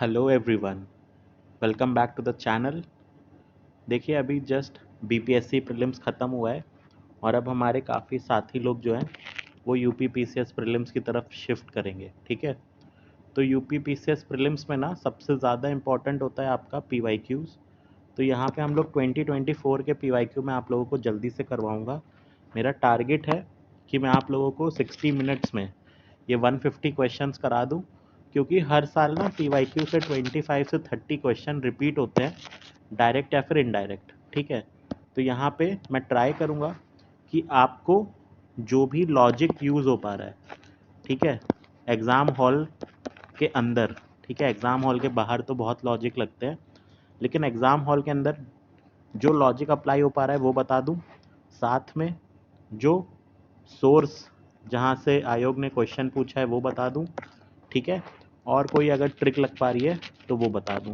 Hello everyone, welcome back to the channel. देखिए अभी just BPSC prelims ख़त्म हुआ है और अब हमारे काफ़ी साथी लोग जो हैं वो यूपी पीसीएस प्रीलिम्स की तरफ शिफ्ट करेंगे। ठीक है, तो यूपी पीसीएस प्रीलिम्स में ना सबसे ज़्यादा इम्पॉर्टेंट होता है आपका पीवाईक्यूज़। तो यहाँ पे हम लोग 2024 के पीवाईक्यू में आप लोगों को जल्दी से करवाऊँगा। मेरा टारगेट है कि मैं आप लोगों को 60 मिनट्स में ये 150 क्वेश्चंस करा दूं, क्योंकि हर साल ना पीवाईक्यू से 25 से 30 क्वेश्चन रिपीट होते हैं, डायरेक्ट या फिर इनडायरेक्ट। ठीक है, तो यहाँ पे मैं ट्राई करूँगा कि आपको जो भी लॉजिक यूज़ हो पा रहा है, ठीक है, एग्ज़ाम हॉल के अंदर, ठीक है, एग्ज़ाम हॉल के बाहर तो बहुत लॉजिक लगते हैं, लेकिन एग्ज़ाम हॉल के अंदर जो लॉजिक अप्लाई हो पा रहा है वो बता दूं, साथ में जो सोर्स जहाँ से आयोग ने क्वेश्चन पूछा है वो बता दूं, ठीक है, और कोई अगर ट्रिक लग पा रही है तो वो बता दूं।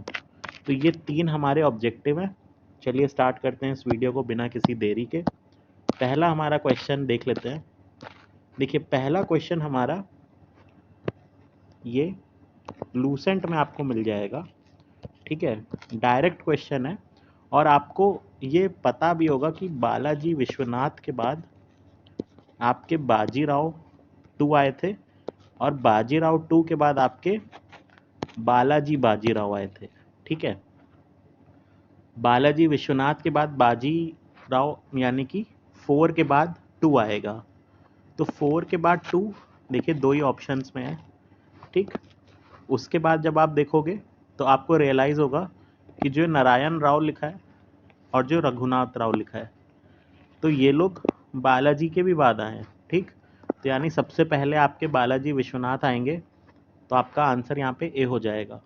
तो ये 3 हमारे ऑब्जेक्टिव हैं। चलिए स्टार्ट करते हैं इस वीडियो को बिना किसी देरी के। पहला हमारा क्वेश्चन देख लेते हैं। देखिए पहला क्वेश्चन हमारा ये लूसेंट में आपको मिल जाएगा। ठीक है, डायरेक्ट क्वेश्चन है और आपको ये पता भी होगा कि बालाजी विश्वनाथ के बाद आपके बाजीराव 2 आए थे और बाजीराव 2 के बाद आपके बालाजी बाजीराव आए थे। ठीक है, बालाजी विश्वनाथ के बाद बाजीराव यानी कि 4 के बाद 2 आएगा। तो 4 के बाद 2, देखिए दो ही ऑप्शंस में है। ठीक, उसके बाद जब आप देखोगे तो आपको रियलाइज़ होगा कि जो नारायण राव लिखा है और जो रघुनाथ राव लिखा है, तो ये लोग बालाजी के भी बाद आए हैं। ठीक, तो यानी सबसे पहले आपके बालाजी विश्वनाथ आएंगे, तो आपका आंसर यहाँ पे ए हो जाएगा।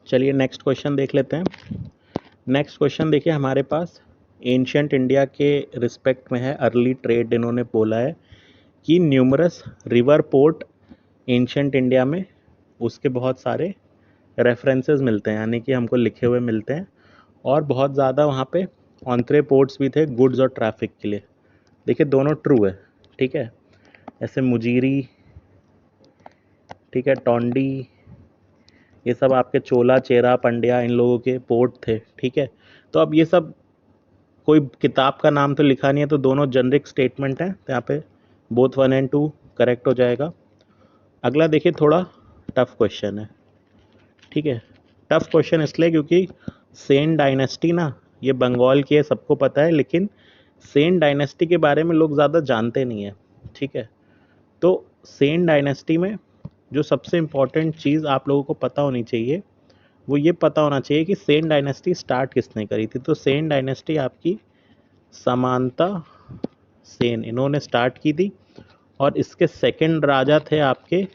चलिए नेक्स्ट क्वेश्चन देख लेते हैं। नेक्स्ट क्वेश्चन देखिए हमारे पास एंशियंट इंडिया के रिस्पेक्ट में है, अर्ली ट्रेड इन्होंने बोला है कि numerous river port ancient India में, उसके बहुत सारे रेफरेंसेस मिलते हैं, यानी कि हमको लिखे हुए मिलते हैं, और बहुत ज़्यादा वहाँ पे ऑन्ट्रे पोर्ट्स भी थे गुड्स और ट्रैफिक के लिए। देखिए दोनों ट्रू है। ठीक है, ऐसे मुजीरी, ठीक है, टोंडी, ये सब आपके चोला चेरा पंड्या इन लोगों के पोर्ट थे। ठीक है, तो अब ये सब कोई किताब का नाम तो लिखा नहीं है, तो दोनों जेनरिक स्टेटमेंट हैं, तो यहाँ पे बोथ 1 एंड 2 करेक्ट हो जाएगा। अगला देखिए थोड़ा टफ क्वेश्चन है। ठीक है, टफ क्वेश्चन इसलिए क्योंकि सेन डायनेस्टी ना ये बंगाल की है, सबको पता है, लेकिन सेन डायनेस्टी के बारे में लोग ज़्यादा जानते नहीं है। ठीक है, तो सेन डायनेस्टी में जो सबसे इम्पॉर्टेंट चीज़ आप लोगों को पता होनी चाहिए वो ये पता होना चाहिए कि सेन डायनेस्टी स्टार्ट किसने करी थी। तो सेन डायनेस्टी आपकी समांता सेन इन्होंने स्टार्ट की थी, और इसके सेकंड राजा थे आपके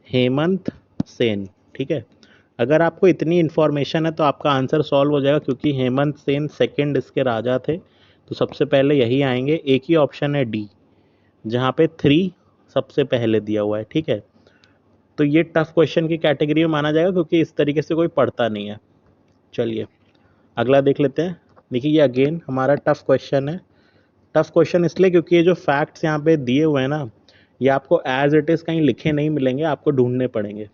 हेमंत सेन। ठीक है, अगर आपको इतनी इन्फॉर्मेशन है तो आपका आंसर सॉल्व हो जाएगा, क्योंकि हेमंत सेन सेकंड इसके राजा थे, तो सबसे पहले यही आएंगे। एक ही ऑप्शन है डी, जहाँ पे 3 सबसे पहले दिया हुआ है। ठीक है, तो ये टफ क्वेश्चन की कैटेगरी में माना जाएगा क्योंकि इस तरीके से कोई पढ़ता नहीं है। चलिए अगला देख लेते हैं। देखिए ये अगेन हमारा टफ क्वेश्चन है। टफ क्वेश्चन इसलिए क्योंकि ये जो फैक्ट्स यहाँ पे दिए हुए हैं ना, ये आपको एज इट इज़ कहीं लिखे नहीं मिलेंगे, आपको ढूंढने पड़ेंगे।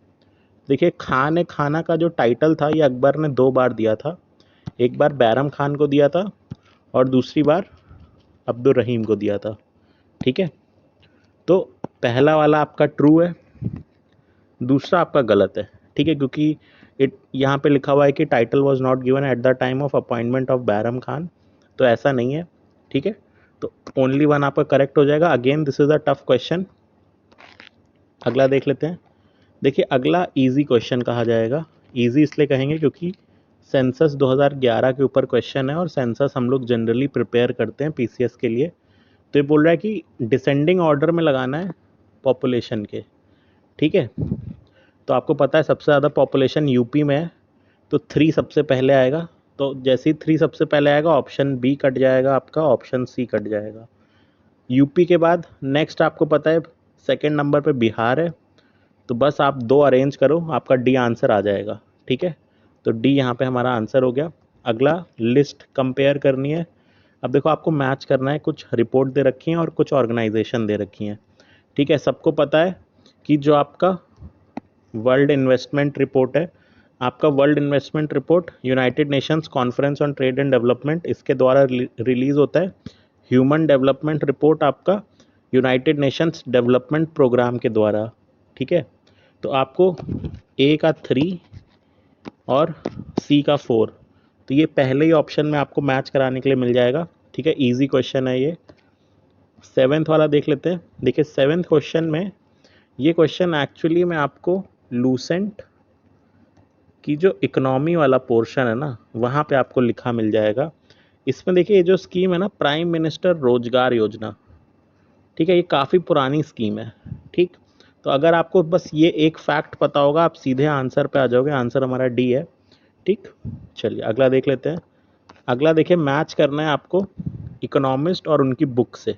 देखिए खान ए खाना का जो टाइटल था ये अकबर ने 2 बार दिया था। एक बार बैरम खान को दिया था और दूसरी बार अब्दुल रहीम को दिया था। ठीक है, तो पहला वाला आपका ट्रू है, दूसरा आपका गलत है। ठीक है, क्योंकि यहाँ पे लिखा हुआ है कि title was not given at the time of appointment of Bairam Khan, तो ऐसा नहीं है। ठीक है, तो ओनली वन आपका करेक्ट हो जाएगा। Again this is a tough question. अगला देख लेते हैं। देखिए अगला इजी क्वेश्चन कहा जाएगा। इजी इसलिए कहेंगे क्योंकि सेंसस 2011 के ऊपर क्वेश्चन है, और सेंसस हम लोग जनरली प्रिपेयर करते हैं पीसीएस के लिए। तो ये बोल रहा है कि डिसेंडिंग ऑर्डर में लगाना है पॉपुलेशन के। ठीक है, तो आपको पता है सबसे ज़्यादा पॉपुलेशन यूपी में है, तो 3 सबसे पहले आएगा। तो जैसे ही 3 सबसे पहले आएगा ऑप्शन बी कट जाएगा आपका, ऑप्शन सी कट जाएगा। यूपी के बाद नेक्स्ट आपको पता है सेकंड नंबर पे बिहार है, तो बस आप 2 अरेंज करो, आपका डी आंसर आ जाएगा। ठीक है, तो डी यहाँ पे हमारा आंसर हो गया। अगला लिस्ट कंपेयर करनी है। अब देखो आपको मैच करना है, कुछ रिपोर्ट दे रखी हैं और कुछ ऑर्गेनाइजेशन दे रखी हैं। ठीक है, सबको पता है कि जो आपका वर्ल्ड इन्वेस्टमेंट रिपोर्ट है, आपका world investment report United Nations conference on trade and development इसके द्वारा रिलीज होता है। ह्यूमन डेवलपमेंट रिपोर्ट आपका यूनाइटेड नेशंस डेवलपमेंट प्रोग्राम के द्वारा, ठीक है। तो आपको ए का 3 और सी का 4, तो ये पहले ही ऑप्शन में आपको मैच कराने के लिए मिल जाएगा, ठीक है। इजी क्वेश्चन है ये। 7th वाला देख लेते हैं। देखिए 7th क्वेश्चन में, ये क्वेश्चन एक्चुअली में आपको लूसेंट की जो इकोनॉमी वाला पोर्शन है ना, वहाँ पे आपको लिखा मिल जाएगा। इसमें देखिए ये जो स्कीम है ना, प्राइम मिनिस्टर रोजगार योजना, ठीक है, ये काफ़ी पुरानी स्कीम है, ठीक। तो अगर आपको बस ये एक फैक्ट पता होगा, आप सीधे आंसर पे आ जाओगे। आंसर हमारा डी है, ठीक। चलिए अगला देख लेते हैं। अगला देखिए, मैच करना है आपको इकोनॉमिस्ट और उनकी बुक से।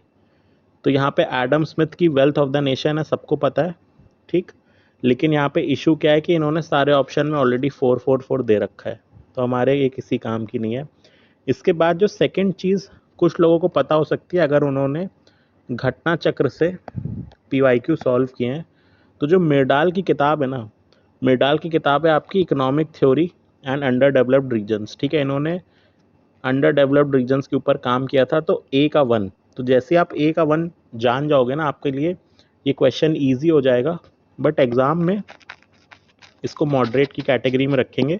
तो यहाँ पे एडम स्मिथ की वेल्थ ऑफ द नेशन है, सबको पता है, ठीक। लेकिन यहाँ पे इशू क्या है कि इन्होंने सारे ऑप्शन में ऑलरेडी 444 दे रखा है, तो हमारे ये किसी काम की नहीं है। इसके बाद जो सेकंड चीज़ कुछ लोगों को पता हो सकती है, अगर उन्होंने घटना चक्र से PYQ सॉल्व किए हैं, तो जो मेडाल की किताब है ना, मेडाल की किताब है आपकी economic theory and underdeveloped regions, ठीक है। इन्होंने अंडर डेवलप्ड रीजन्स के ऊपर काम किया था। तो ए का 1, तो जैसे आप ए का 1 जान जाओगे ना, आपके लिए ये क्वेश्चन ईजी हो जाएगा। बट एग्ज़ाम में इसको मॉडरेट की कैटेगरी में रखेंगे,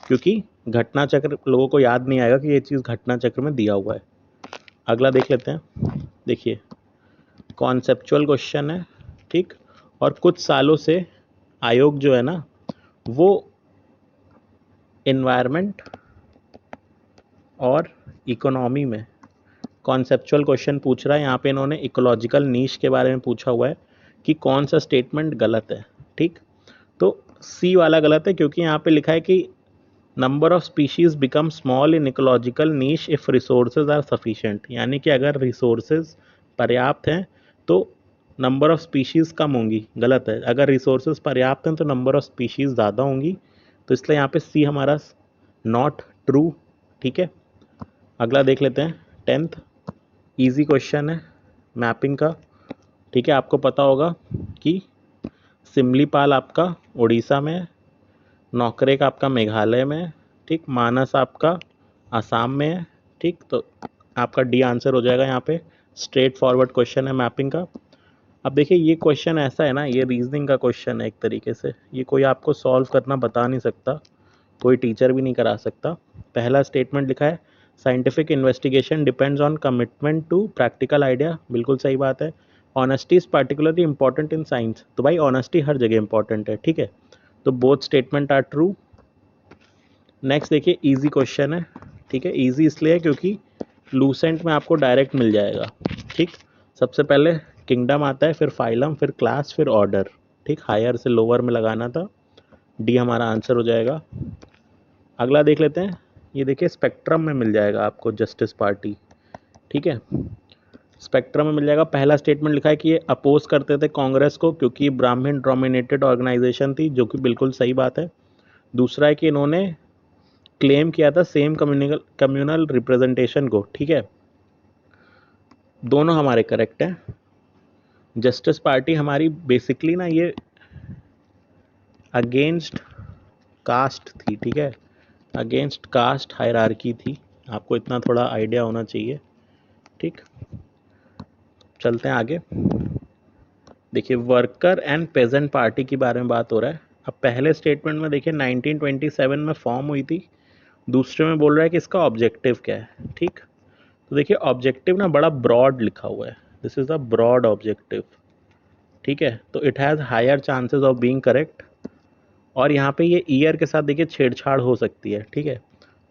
क्योंकि घटना चक्र लोगों को याद नहीं आएगा कि ये चीज़ घटना चक्र में दिया हुआ है। अगला देख लेते हैं। देखिए कॉन्सेप्चुअल क्वेश्चन है, ठीक। और कुछ सालों से आयोग जो है ना, वो एनवायरनमेंट और इकोनॉमी में कॉन्सेप्चुअल क्वेश्चन पूछ रहा है। यहाँ पे इन्होंने इकोलॉजिकल नीश के बारे में पूछा हुआ है कि कौन सा स्टेटमेंट गलत है, ठीक। तो सी वाला गलत है, क्योंकि यहाँ पे लिखा है कि number of species become small in ecological niche if resources are sufficient, यानी कि अगर रिसोर्सेज पर्याप्त हैं तो नंबर ऑफ स्पीशीज़ कम होंगी, गलत है। अगर रिसोर्सेज पर्याप्त हैं तो नंबर ऑफ स्पीशीज़ ज़्यादा होंगी, तो इसलिए यहाँ पे सी हमारा नॉट ट्रू, ठीक है। अगला देख लेते हैं 10th। इजी क्वेश्चन है मैपिंग का, ठीक है। आपको पता होगा कि सिमलीपाल आपका उड़ीसा में है, नौकरेक आपका मेघालय में है, ठीक। मानस आपका आसाम में है, ठीक। तो आपका डी आंसर हो जाएगा यहाँ पे। स्ट्रेट फॉरवर्ड क्वेश्चन है मैपिंग का। अब देखिए ये क्वेश्चन ऐसा है ना, ये रीजनिंग का क्वेश्चन है एक तरीके से, ये कोई आपको सॉल्व करना बता नहीं सकता, कोई टीचर भी नहीं करा सकता। पहला स्टेटमेंट लिखा है, scientific investigation depends on commitment to practical idea, बिल्कुल सही बात है। Honesty is particularly important in science, तो भाई ऑनेस्टी हर जगह इंपॉर्टेंट है, ठीक है। तो both statement are true. Next देखिए इजी क्वेश्चन है, ठीक है। इजी इसलिए है क्योंकि लूसेंट में आपको डायरेक्ट मिल जाएगा, ठीक। सबसे पहले किंगडम आता है, फिर फाइलम, फिर क्लास, फिर ऑर्डर, ठीक। हायर से लोअर में लगाना था, डी हमारा आंसर हो जाएगा। अगला देख लेते हैं। ये देखिए स्पेक्ट्रम में मिल जाएगा आपको जस्टिस पार्टी, ठीक है। स्पेक्ट्रम में मिल जाएगा। पहला स्टेटमेंट लिखा है कि ये अपोज करते थे कांग्रेस को, क्योंकि ब्राह्मण डोमिनेटेड ऑर्गेनाइजेशन थी, जो कि बिल्कुल सही बात है। दूसरा है कि इन्होंने क्लेम किया था सेम कम्युनल रिप्रेजेंटेशन को, ठीक है। दोनों हमारे करेक्ट हैं। जस्टिस पार्टी हमारी बेसिकली ना ये अगेंस्ट कास्ट थी, ठीक है। अगेंस्ट कास्ट हायरार्की थी, आपको इतना थोड़ा आइडिया होना चाहिए, ठीक। चलते हैं आगे। देखिए वर्कर एंड पेजेंट पार्टी के बारे में बात हो रहा है। अब पहले स्टेटमेंट में देखिए 1927 में फॉर्म हुई थी, दूसरे में बोल रहा है कि इसका ऑब्जेक्टिव क्या है, ठीक। तो देखिए ऑब्जेक्टिव ना बड़ा ब्रॉड लिखा हुआ है, this is a broad objective, ठीक है। तो it has higher chances of being correct. और यहाँ पे ये ईयर के साथ देखिए छेड़छाड़ हो सकती है, ठीक है।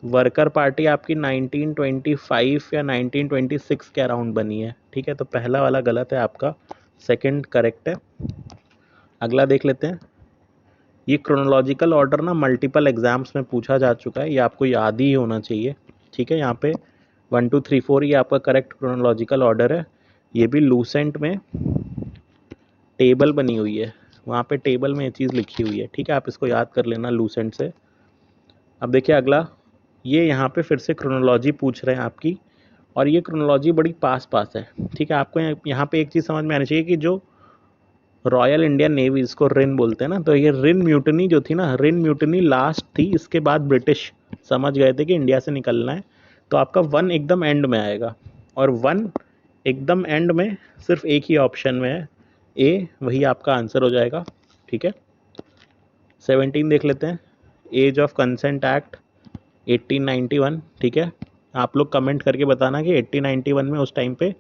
वर्कर पार्टी आपकी 1925 या 1926 के अराउंड बनी है, ठीक है। तो पहला वाला गलत है आपका, सेकंड करेक्ट है। अगला देख लेते हैं। ये क्रोनोलॉजिकल ऑर्डर ना मल्टीपल एग्जाम्स में पूछा जा चुका है, ये आपको याद ही होना चाहिए, ठीक है। यहाँ पे 1 2 3 4 ये आपका करेक्ट क्रोनोलॉजिकल ऑर्डर है। ये भी लूसेंट में टेबल बनी हुई है, वहाँ पे टेबल में ये चीज़ लिखी हुई है, ठीक है। आप इसको याद कर लेना लूसेंट से। अब देखिए अगला, ये यहाँ पे फिर से क्रोनोलॉजी पूछ रहे हैं आपकी, और ये क्रोनोलॉजी बड़ी पास पास है, ठीक है। आपको यहाँ पे एक चीज़ समझ में आनी चाहिए कि जो रॉयल इंडियन नेवी, इसको रिन बोलते हैं ना, तो ये रिन म्यूटनी जो थी ना, रिन म्यूटनी लास्ट थी, इसके बाद ब्रिटिश समझ गए थे कि इंडिया से निकलना है, तो आपका वन एकदम एंड में आएगा, और वन एकदम एंड में सिर्फ एक ही ऑप्शन में है, ए, वही आपका आंसर हो जाएगा। ठीक है, 17 देख लेते हैं, एज ऑफ कंसेंट एक्ट 1891। ठीक है, आप लोग कमेंट करके बताना कि 1891 में उस टाइम पे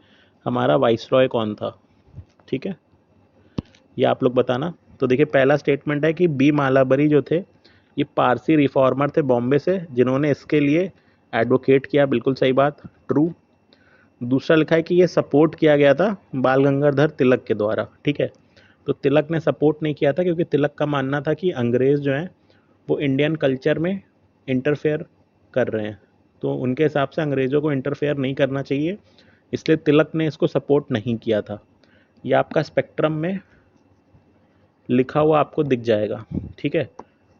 हमारा वाइसरॉय कौन था। ठीक है, ये आप लोग बताना। तो देखिए, पहला स्टेटमेंट है कि बी मालाबरी जो थे, ये पारसी रिफॉर्मर थे बॉम्बे से, जिन्होंने इसके लिए एडवोकेट किया, बिल्कुल सही बात, ट्रू। दूसरा लिखा है कि ये सपोर्ट किया गया था बाल गंगाधर तिलक के द्वारा। ठीक है, तो तिलक ने सपोर्ट नहीं किया था, क्योंकि तिलक का मानना था कि अंग्रेज़ जो हैं वो इंडियन कल्चर में इंटरफेयर कर रहे हैं, तो उनके हिसाब से अंग्रेज़ों को इंटरफेयर नहीं करना चाहिए, इसलिए तिलक ने इसको सपोर्ट नहीं किया था। ये आपका स्पेक्ट्रम में लिखा हुआ आपको दिख जाएगा। ठीक है,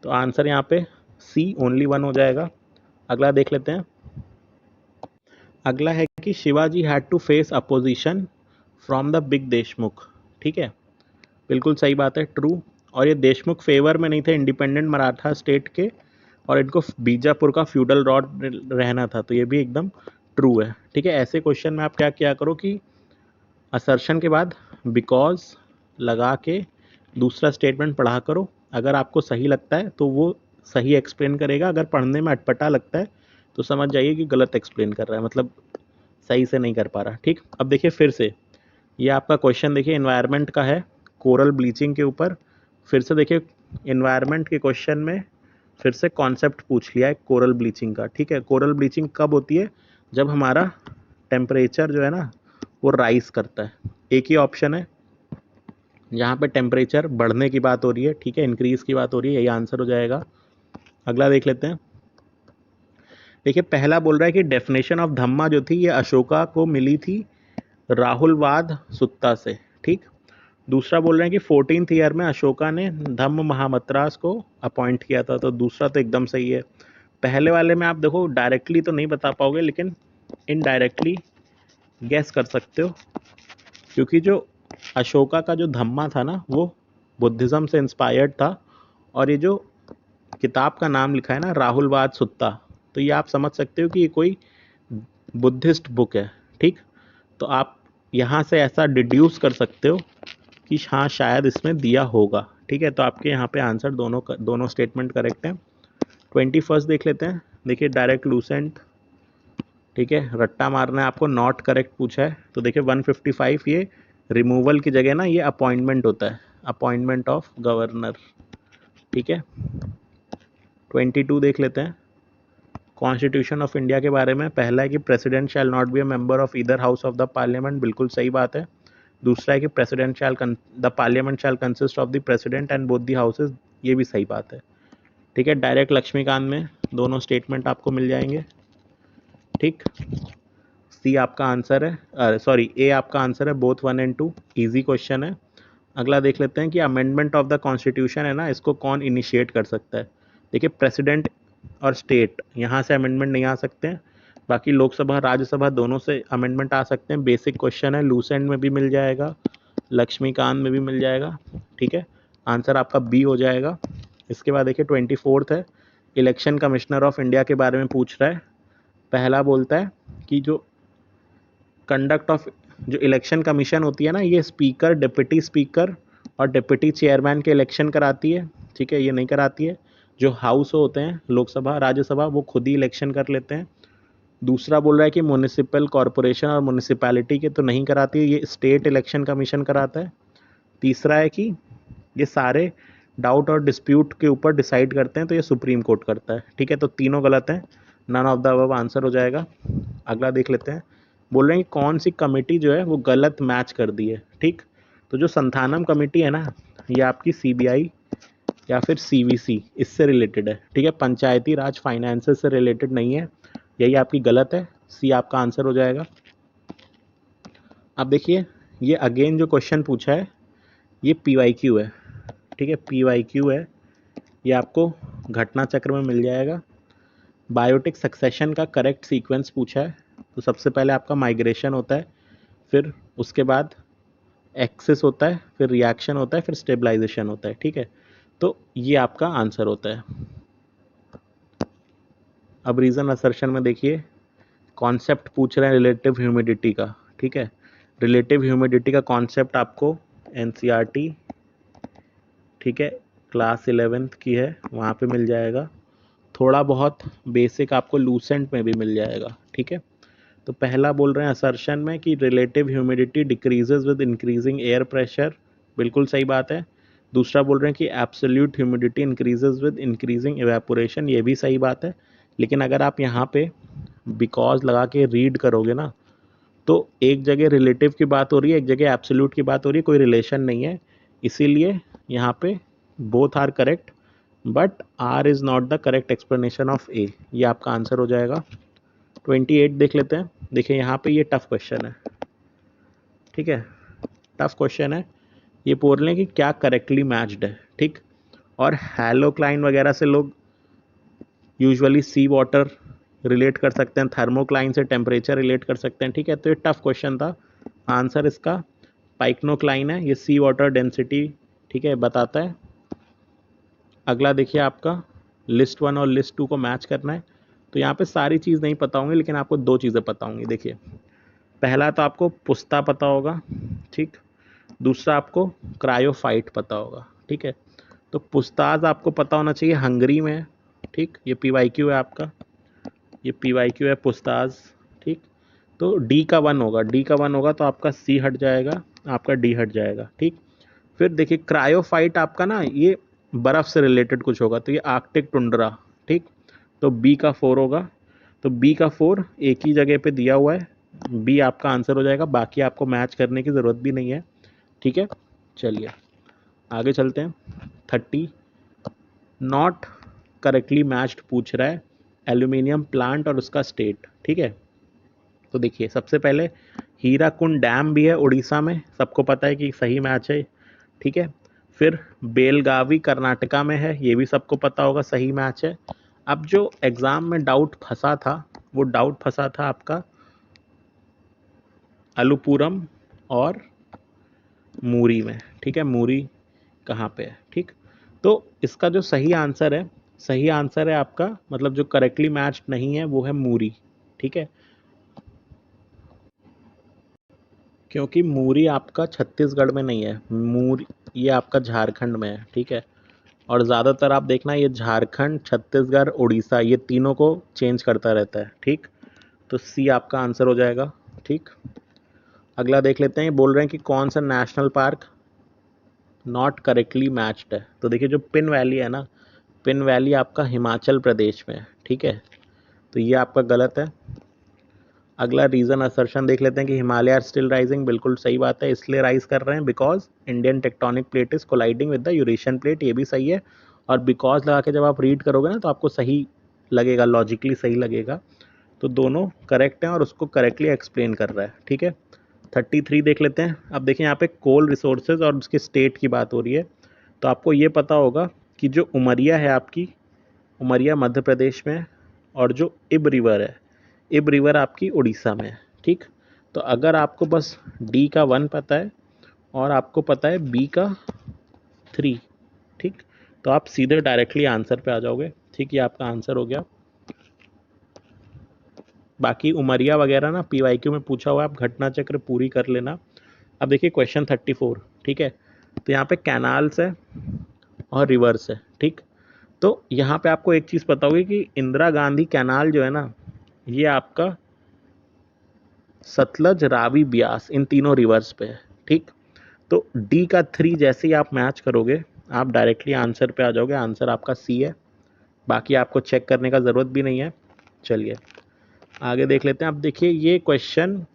तो आंसर यहाँ पे सी ओनली वन हो जाएगा। अगला देख लेते हैं। अगला है कि Shivaji had to face opposition from the big Deshmukh. ठीक है, बिल्कुल सही बात है, ट्रू। और ये देशमुख फेवर में नहीं थे इंडिपेंडेंट मराठा स्टेट के, और इनको बीजापुर का फ्यूडल लॉर्ड रहना था, तो ये भी एकदम ट्रू है। ठीक है, ऐसे क्वेश्चन में आप क्या किया करो कि असर्शन के बाद बिकॉज लगा के दूसरा स्टेटमेंट पढ़ा करो, अगर आपको सही लगता है तो वो सही एक्सप्लेन करेगा, अगर पढ़ने में अटपटा लगता है तो समझ जाइए कि गलत एक्सप्लेन कर रहा है, मतलब सही से नहीं कर पा रहा। ठीक, अब देखिए फिर से, ये आपका क्वेश्चन देखिए एनवायरनमेंट का है, कोरल ब्लीचिंग के ऊपर। फिर से देखिए, एनवायरनमेंट के क्वेश्चन में फिर से कॉन्सेप्ट पूछ लिया है कोरल ब्लीचिंग का। ठीक है, कोरल ब्लीचिंग कब होती है? जब हमारा टेम्परेचर जो है ना वो राइज करता है। एक ही ऑप्शन है यहाँ पे टेम्परेचर बढ़ने की बात हो रही है। ठीक है, इंक्रीज की बात हो रही है, यही आंसर हो जाएगा। अगला देख लेते हैं। देखिए, पहला बोल रहा है कि डेफिनेशन ऑफ धम्मा जो थी ये अशोका को मिली थी राहुलवाद सुत्ता से। ठीक, दूसरा बोल रहे हैं कि 14th ईयर में अशोका ने धम्म महामत्रास को अपॉइंट किया था, तो दूसरा तो एकदम सही है। पहले वाले में आप देखो डायरेक्टली तो नहीं बता पाओगे, लेकिन इनडायरेक्टली गैस कर सकते हो, क्योंकि जो अशोका का जो धम्मा था ना वो बुद्धिज़्म से इंस्पायर्ड था, और ये जो किताब का नाम लिखा है ना राहुलवाद सुत्ता, तो ये आप समझ सकते हो कि ये कोई बुद्धिस्ट बुक है। ठीक, तो आप यहाँ से ऐसा डिड्यूस कर सकते हो कि हाँ शायद इसमें दिया होगा। ठीक है, तो आपके यहाँ पे आंसर दोनों स्टेटमेंट करेक्ट हैं। 21 देख लेते हैं। देखिए, डायरेक्ट लूसेंट, ठीक है, रट्टा मारना है आपको, नॉट करेक्ट पूछा है, तो देखिए 155 ये रिमूवल की जगह ना ये अपॉइंटमेंट होता है, अपॉइंटमेंट ऑफ गवर्नर। ठीक है, 22 देख लेते हैं। कॉन्स्टिट्यूशन ऑफ इंडिया के बारे में पहला है कि president shall not be a member of either house of the parliament, बिल्कुल सही बात है। दूसरा है कि president shell the parliament shell consist of the president and both the houses, ये भी सही बात है। ठीक है, डायरेक्ट लक्ष्मीकांत में दोनों स्टेटमेंट आपको मिल जाएंगे। ठीक, सी आपका आंसर है, सॉरी ए आपका आंसर है, बोथ 1 and 2, ईजी क्वेश्चन है। अगला देख लेते हैं कि अमेंडमेंट ऑफ द कॉन्स्टिट्यूशन है ना, इसको कौन इनिशिएट कर सकता है? देखिए, प्रेसिडेंट और स्टेट यहाँ से अमेंडमेंट नहीं आ सकते हैं, बाकी लोकसभा राज्यसभा दोनों से अमेंडमेंट आ सकते हैं। बेसिक क्वेश्चन है, लूसेंट में भी मिल जाएगा, लक्ष्मीकांत में भी मिल जाएगा। ठीक है, आंसर आपका बी हो जाएगा। इसके बाद देखिए 24th है, इलेक्शन कमिश्नर ऑफ इंडिया के बारे में पूछ रहा है। पहला बोलता है कि जो कंडक्ट ऑफ जो इलेक्शन कमीशन होती है ना, ये स्पीकर, डिप्टी स्पीकर और डिप्टी चेयरमैन के इलेक्शन कराती है। ठीक है, ये नहीं कराती है। जो हाउस होते हैं लोकसभा राज्यसभा वो खुद ही इलेक्शन कर लेते हैं। दूसरा बोल रहा है कि म्यूनिसिपल कॉरपोरेशन और म्यूनिसिपैलिटी के तो नहीं कराती है, ये स्टेट इलेक्शन कमीशन कराता है। तीसरा है कि ये सारे डाउट और डिस्प्यूट के ऊपर डिसाइड करते हैं, तो ये सुप्रीम कोर्ट करता है। ठीक है, तो तीनों गलत हैं, none of the above answer हो जाएगा। अगला देख लेते हैं। बोल रहे हैं कि कौन सी कमेटी जो है वो गलत मैच कर दी है। ठीक, तो जो संथानम कमेटी है ना, ये आपकी सीबीआई या फिर सीवीसी इससे रिलेटेड है। ठीक है, पंचायती राज फाइनेंसेस से रिलेटेड नहीं है, यही आपकी गलत है, सी आपका आंसर हो जाएगा। अब देखिए, ये अगेन जो क्वेश्चन पूछा है ये पीवाईक्यू है। ठीक है, पीवाईक्यू है, ये आपको घटना चक्र में मिल जाएगा। बायोटिक सक्सेशन का करेक्ट सीक्वेंस पूछा है, तो सबसे पहले आपका माइग्रेशन होता है, फिर उसके बाद एक्सिस होता है, फिर रिएक्शन होता है, फिर स्टेबलाइजेशन होता है, ठीक है। तो ये आपका आंसर होता है। अब रीजन असर्शन में देखिए, कॉन्सेप्ट पूछ रहे हैं रिलेटिव ह्यूमिडिटी का, ठीक है। रिलेटिव ह्यूमिडिटी का कॉन्सेप्ट आपको एनसीईआरटी, ठीक है, क्लास 11th की है, वहाँ पे मिल जाएगा। थोड़ा बहुत बेसिक आपको लूसेंट में भी मिल जाएगा, ठीक है। तो पहला बोल रहे हैं असर्शन में कि relative humidity decreases with increasing air pressure, बिल्कुल सही बात है। दूसरा बोल रहे हैं कि absolute humidity increases with increasing evaporation, ये भी सही बात है। लेकिन अगर आप यहाँ पे बिकॉज लगा के रीड करोगे ना, तो एक जगह रिलेटिव की बात हो रही है, एक जगह एब्सोल्यूट की बात हो रही है, कोई रिलेशन नहीं है। इसीलिए यहाँ पे both are correct, but R is not the correct explanation of A. ये आपका आंसर हो जाएगा। 28 देख लेते हैं। देखिए यहाँ पे ये टफ क्वेश्चन है, ठीक है, टफ क्वेश्चन है। ये बोल रहे हैं कि क्या करेक्टली मैच्ड है, ठीक। और हैलोक्लाइन वगैरह से लोग यूजुअली सी वाटर रिलेट कर सकते हैं, थर्मोक्लाइन से टेम्परेचर रिलेट कर सकते हैं, ठीक है। तो ये टफ क्वेश्चन था। आंसर इसका पाइक्नोक्लाइन है, ये सी वाटर डेंसिटी, ठीक है, बताता है। अगला देखिए आपका लिस्ट 1 और लिस्ट 2 को मैच करना है। तो यहाँ पे सारी चीज़ नहीं पता होंगी, लेकिन आपको 2 चीज़ें पता होंगी। देखिए, पहला तो आपको पुस्ता पता होगा, ठीक। दूसरा आपको क्रायोफाइट पता होगा, ठीक है। तो पुस्ताज आपको पता होना चाहिए, हंगरी में है, ठीक। ये PYQ है आपका, ये PYQ है पुस्ताज, ठीक। तो डी का 1 होगा, डी का 1 होगा तो आपका सी हट जाएगा, आपका डी हट जाएगा, ठीक। फिर देखिए क्रायोफाइट आपका ना ये बर्फ़ से रिलेटेड कुछ होगा, तो ये आर्कटिक टुंड्रा, ठीक। तो बी का 4 होगा। तो बी का 4 एक ही जगह पे दिया हुआ है, बी आपका आंसर हो जाएगा। बाकी आपको मैच करने की ज़रूरत भी नहीं है, ठीक है। चलिए आगे चलते हैं। 30 नॉट करेक्टली मैच्ड पूछ रहा है, एल्यूमिनियम प्लांट और उसका स्टेट, ठीक है। तो देखिए सबसे पहले हीराकुंड डैम भी है उड़ीसा में, सबको पता है कि सही मैच है, ठीक है। फिर बेलगावी कर्नाटका में है, ये भी सबको पता होगा, सही मैच है। अब जो एग्ज़ाम में डाउट फंसा था, वो डाउट फंसा था आपका अलुपुरम और मूरी में, ठीक है। मूरी कहाँ पे है, ठीक। तो इसका जो सही आंसर है, सही आंसर है आपका, मतलब जो करेक्टली मैच नहीं है वो है मूरी, ठीक है। क्योंकि मूरी आपका छत्तीसगढ़ में नहीं है, मूरी ये आपका झारखंड में है, ठीक है। और ज़्यादातर आप देखना ये झारखंड, छत्तीसगढ़, उड़ीसा, ये तीनों को चेंज करता रहता है, ठीक। तो सी आपका आंसर हो जाएगा, ठीक। अगला देख लेते हैं। बोल रहे हैं कि कौन सा national park not correctly matched है। तो देखिए जो पिन वैली है ना, पिन वैली आपका हिमाचल प्रदेश में है, ठीक है। तो ये आपका गलत है। अगला रीज़न असर्शन देख लेते हैं कि हिमालय आर स्टिल राइजिंग, बिल्कुल सही बात है, इसलिए राइज कर रहे हैं because Indian tectonic plate is colliding with the Eurasian plate, ये भी सही है। और बिकॉज लगा के जब आप रीड करोगे ना तो आपको सही लगेगा, लॉजिकली सही लगेगा। तो दोनों करेक्ट हैं और उसको करेक्टली एक्सप्लेन कर रहा है, ठीक है। 33 देख लेते हैं। अब देखिए यहाँ पे कोल रिसोर्सेज और उसके स्टेट की बात हो रही है। तो आपको ये पता होगा कि जो उमरिया है आपकी, उमरिया मध्य प्रदेश में है, और जो इब रिवर है, इब रिवर आपकी उड़ीसा में है, ठीक। तो अगर आपको बस डी का 1 पता है और आपको पता है बी का 3, ठीक, तो आप सीधे डायरेक्टली आंसर पे आ जाओगे, ठीक। ये आपका आंसर हो गया। बाकी उमरिया वगैरह ना PYQ में पूछा हुआ है, आप घटना चक्र पूरी कर लेना। अब देखिए क्वेश्चन 34, ठीक है। तो यहाँ पे कैनाल्स है और रिवर्स है, ठीक। तो यहाँ पे आपको एक चीज़ पता होगी कि इंदिरा गांधी कैनाल जो है ना, ये आपका सतलज, रावी, ब्यास, इन तीनों रिवर्स पे है, ठीक। तो डी का 3 जैसे ही आप मैच करोगे, आप डायरेक्टली आंसर पे आ जाओगे। आंसर आपका सी है, बाकी आपको चेक करने का ज़रूरत भी नहीं है। चलिए आगे देख लेते हैं। अब देखिए ये क्वेश्चन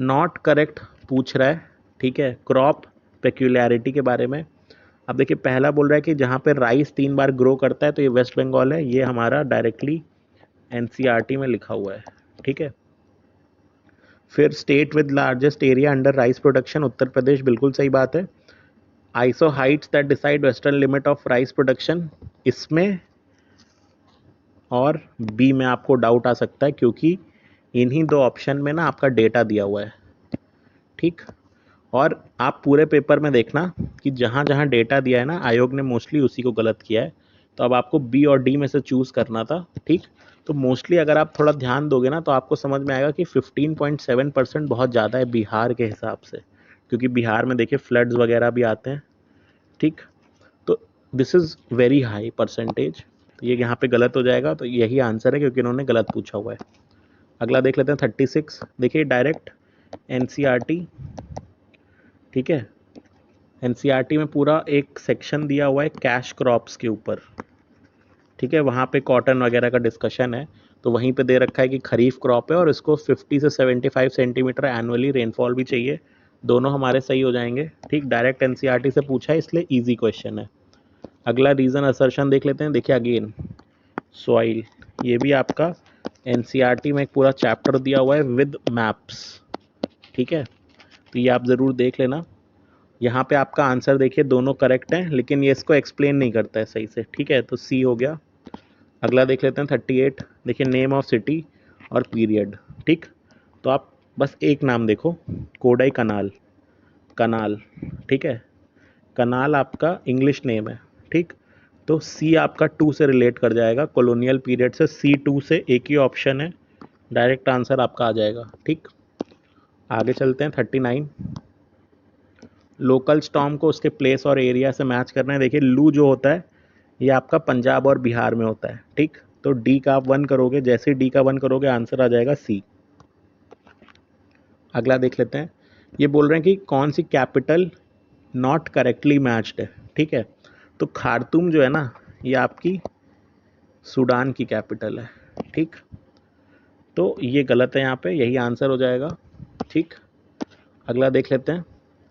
नॉट करेक्ट पूछ रहा है, ठीक है, क्रॉप पेक्यूलियरिटी के बारे में। अब देखिए पहला बोल रहा है कि जहाँ पे राइस 3 बार ग्रो करता है, तो ये वेस्ट बंगाल है, ये हमारा डायरेक्टली NCERT में लिखा हुआ है, ठीक है। फिर state with largest area under rice production, Uttar Pradesh, बिल्कुल सही बात है। Isohyets that decide western limit of rice production, इसमें और बी में आपको डाउट आ सकता है, क्योंकि इन्हीं 2 ऑप्शन में ना आपका डेटा दिया हुआ है, ठीक। और आप पूरे पेपर में देखना कि जहाँ जहाँ डेटा दिया है ना, आयोग ने मोस्टली उसी को गलत किया है। तो अब आपको बी और डी में से चूज़ करना था, ठीक। तो मोस्टली अगर आप थोड़ा ध्यान दोगे ना तो आपको समझ में आएगा कि 15.7% बहुत ज़्यादा है बिहार के हिसाब से, क्योंकि बिहार में देखिए फ्लड्स वगैरह भी आते हैं, ठीक। तो this is very high percentage, तो ये यहाँ पे गलत हो जाएगा। तो यही आंसर है क्योंकि इन्होंने गलत पूछा हुआ है। अगला देख लेते हैं 36। देखिए डायरेक्ट एनसीईआरटी, ठीक है। एनसीईआरटी में पूरा एक सेक्शन दिया हुआ है कैश क्रॉप्स के ऊपर, ठीक है। वहाँ पे कॉटन वगैरह का डिस्कशन है। तो वहीं पे दे रखा है कि खरीफ क्रॉप है और इसको 50 से 75 सेंटीमीटर एनुअली रेनफॉल भी चाहिए। दोनों हमारे सही हो जाएंगे, ठीक। डायरेक्ट एनसीईआरटी से पूछा है इसलिए इजी क्वेश्चन है। अगला रीजन असर्शन देख लेते हैं। देखिए अगेन सॉइल, ये भी आपका एनसीईआरटी में एक पूरा चैप्टर दिया हुआ है विद मैप्स, ठीक है। तो ये आप ज़रूर देख लेना। यहाँ पे आपका आंसर देखिए दोनों करेक्ट हैं, लेकिन ये इसको एक्सप्लेन नहीं करता है सही से, ठीक है। तो सी हो गया। अगला देख लेते हैं 38। देखिए नेम ऑफ सिटी और पीरियड, ठीक। तो आप बस एक नाम देखो, कोडाई कनाल, कनाल, ठीक है। कनाल आपका इंग्लिश नेम है, ठीक। तो सी आपका 2 से रिलेट कर जाएगा, कॉलोनियल पीरियड से। C2 से एक ही ऑप्शन है, डायरेक्ट आंसर आपका आ जाएगा, ठीक। आगे चलते हैं 39। लोकल स्टॉर्म को उसके प्लेस और एरिया से मैच करना है। देखिए लू जो होता है ये आपका पंजाब और बिहार में होता है, ठीक। तो डी का आप 1 करोगे, जैसे ही डी का 1 करोगे आंसर आ जाएगा सी। अगला देख लेते हैं। ये बोल रहे हैं कि कौन सी कैपिटल नॉट करेक्टली मैच्ड है, ठीक है। तो खार्तूम जो है ना ये आपकी सूडान की कैपिटल है, ठीक। तो ये गलत है, यहाँ पे यही आंसर हो जाएगा, ठीक। अगला देख लेते हैं।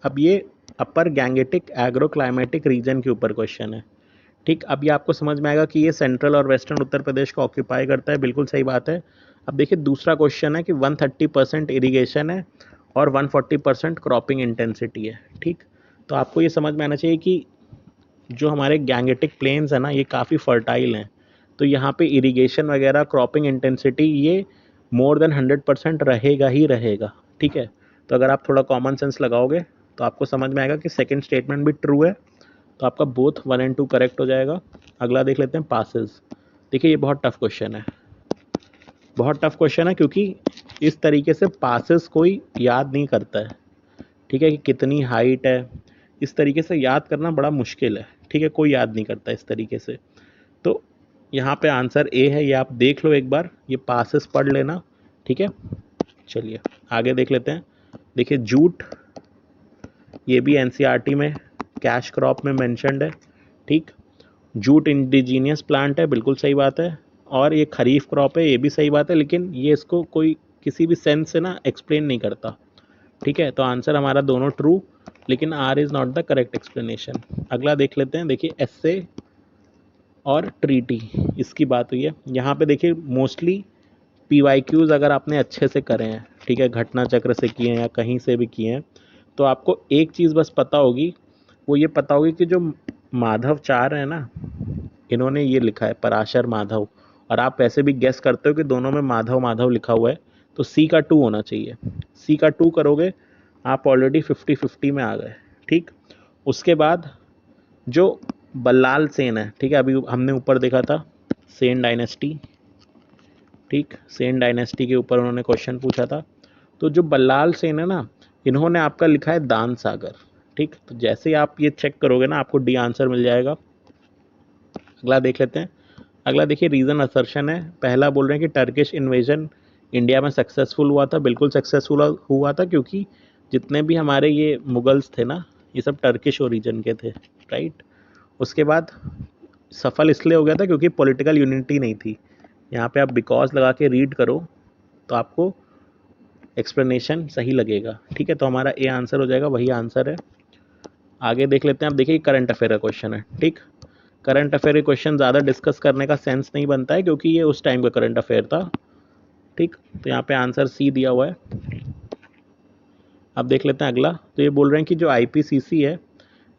अब ये अपर गैंगेटिक एग्रो क्लाइमेटिक रीजन के ऊपर क्वेश्चन है, ठीक। अब ये आपको समझ में आएगा कि ये सेंट्रल और वेस्टर्न उत्तर प्रदेश को ऑक्यूपाई करता है, बिल्कुल सही बात है। अब देखिए दूसरा क्वेश्चन है कि 130% इरीगेशन है और 140% क्रॉपिंग इंटेंसिटी है, ठीक। तो आपको ये समझ में आना चाहिए कि जो हमारे गैंगेटिक प्लेन्स है ना ये काफ़ी फर्टाइल हैं। तो यहाँ पे इरिगेशन वगैरह क्रॉपिंग इंटेंसिटी ये मोर देन 100% रहेगा ही रहेगा, ठीक है। तो अगर आप थोड़ा कॉमन सेंस लगाओगे तो आपको समझ में आएगा कि सेकंड स्टेटमेंट भी ट्रू है। तो आपका बोथ 1 और 2 करेक्ट हो जाएगा। अगला देख लेते हैं पासेस। देखिए ये बहुत टफ क्वेश्चन है, बहुत टफ क्वेश्चन है, क्योंकि इस तरीके से पासेस कोई याद नहीं करता है, ठीक है, कि कितनी हाइट है। इस तरीके से याद करना बड़ा मुश्किल है, ठीक है, कोई याद नहीं करता इस तरीके से। तो यहाँ पे आंसर ए है, ये आप देख लो एक बार, ये पासेस पढ़ लेना, ठीक है। चलिए आगे देख लेते हैं। देखिए जूट, ये भी एनसीईआरटी में कैश क्रॉप में मेंशन्ड है, ठीक। जूट इंडिजीनियस प्लांट है, बिल्कुल सही बात है। और ये खरीफ क्रॉप है, ये भी सही बात है, लेकिन ये इसको कोई किसी भी सेंस से ना एक्सप्लेन नहीं करता, ठीक है। तो आंसर हमारा दोनों ट्रू, लेकिन R is not the correct explanation. अगला देख लेते हैं। देखिए एस्से और ट्रीटी, इसकी बात हुई है यहाँ पे। देखिए मोस्टली PYQs अगर आपने अच्छे से करे हैं, ठीक है, घटना चक्र से किए हैं या कहीं से भी किए हैं, तो आपको एक चीज़ बस पता होगी, वो ये पता होगी कि जो माधव चार है ना, इन्होंने ये लिखा है पराशर माधव, और आप वैसे भी गेस करते हो कि दोनों में माधव माधव लिखा हुआ है, तो सी का 2 होना चाहिए। सी का 2 करोगे आप ऑलरेडी 50-50 में आ गए, ठीक। उसके बाद जो बल्लाल सेन है, ठीक है, अभी हमने ऊपर देखा था सेन डायनेस्टी, ठीक। सेन डायनेस्टी के ऊपर उन्होंने क्वेश्चन पूछा था। तो जो बल्लाल सेन है ना, इन्होंने आपका लिखा है दान सागर, ठीक। तो जैसे ही आप ये चेक करोगे ना आपको डी आंसर मिल जाएगा। अगला देख लेते हैं। अगला देखिए रीज़न असर्शन है। पहला बोल रहे हैं कि टर्किश इन्वेजन इंडिया में सक्सेसफुल हुआ था, बिल्कुल सक्सेसफुल हुआ था, क्योंकि जितने भी हमारे ये मुगल्स थे ना ये सब टर्किश ओरिजिन के थे, राइट। उसके बाद सफल इसलिए हो गया था क्योंकि पॉलिटिकल यूनिटी नहीं थी। यहाँ पे आप बिकॉज लगा के रीड करो तो आपको एक्सप्लेनेशन सही लगेगा, ठीक है। तो हमारा ए आंसर हो जाएगा, वही आंसर है। आगे देख लेते हैं। आप देखिए करंट अफेयर का क्वेश्चन है, ठीक। करंट अफेयर के क्वेश्चन ज़्यादा डिस्कस करने का सेंस नहीं बनता है क्योंकि ये उस टाइम का करंट अफेयर था, ठीक। तो यहाँ पे आंसर सी दिया हुआ है। अब देख लेते हैं अगला। तो ये बोल रहे हैं कि जो IPCC है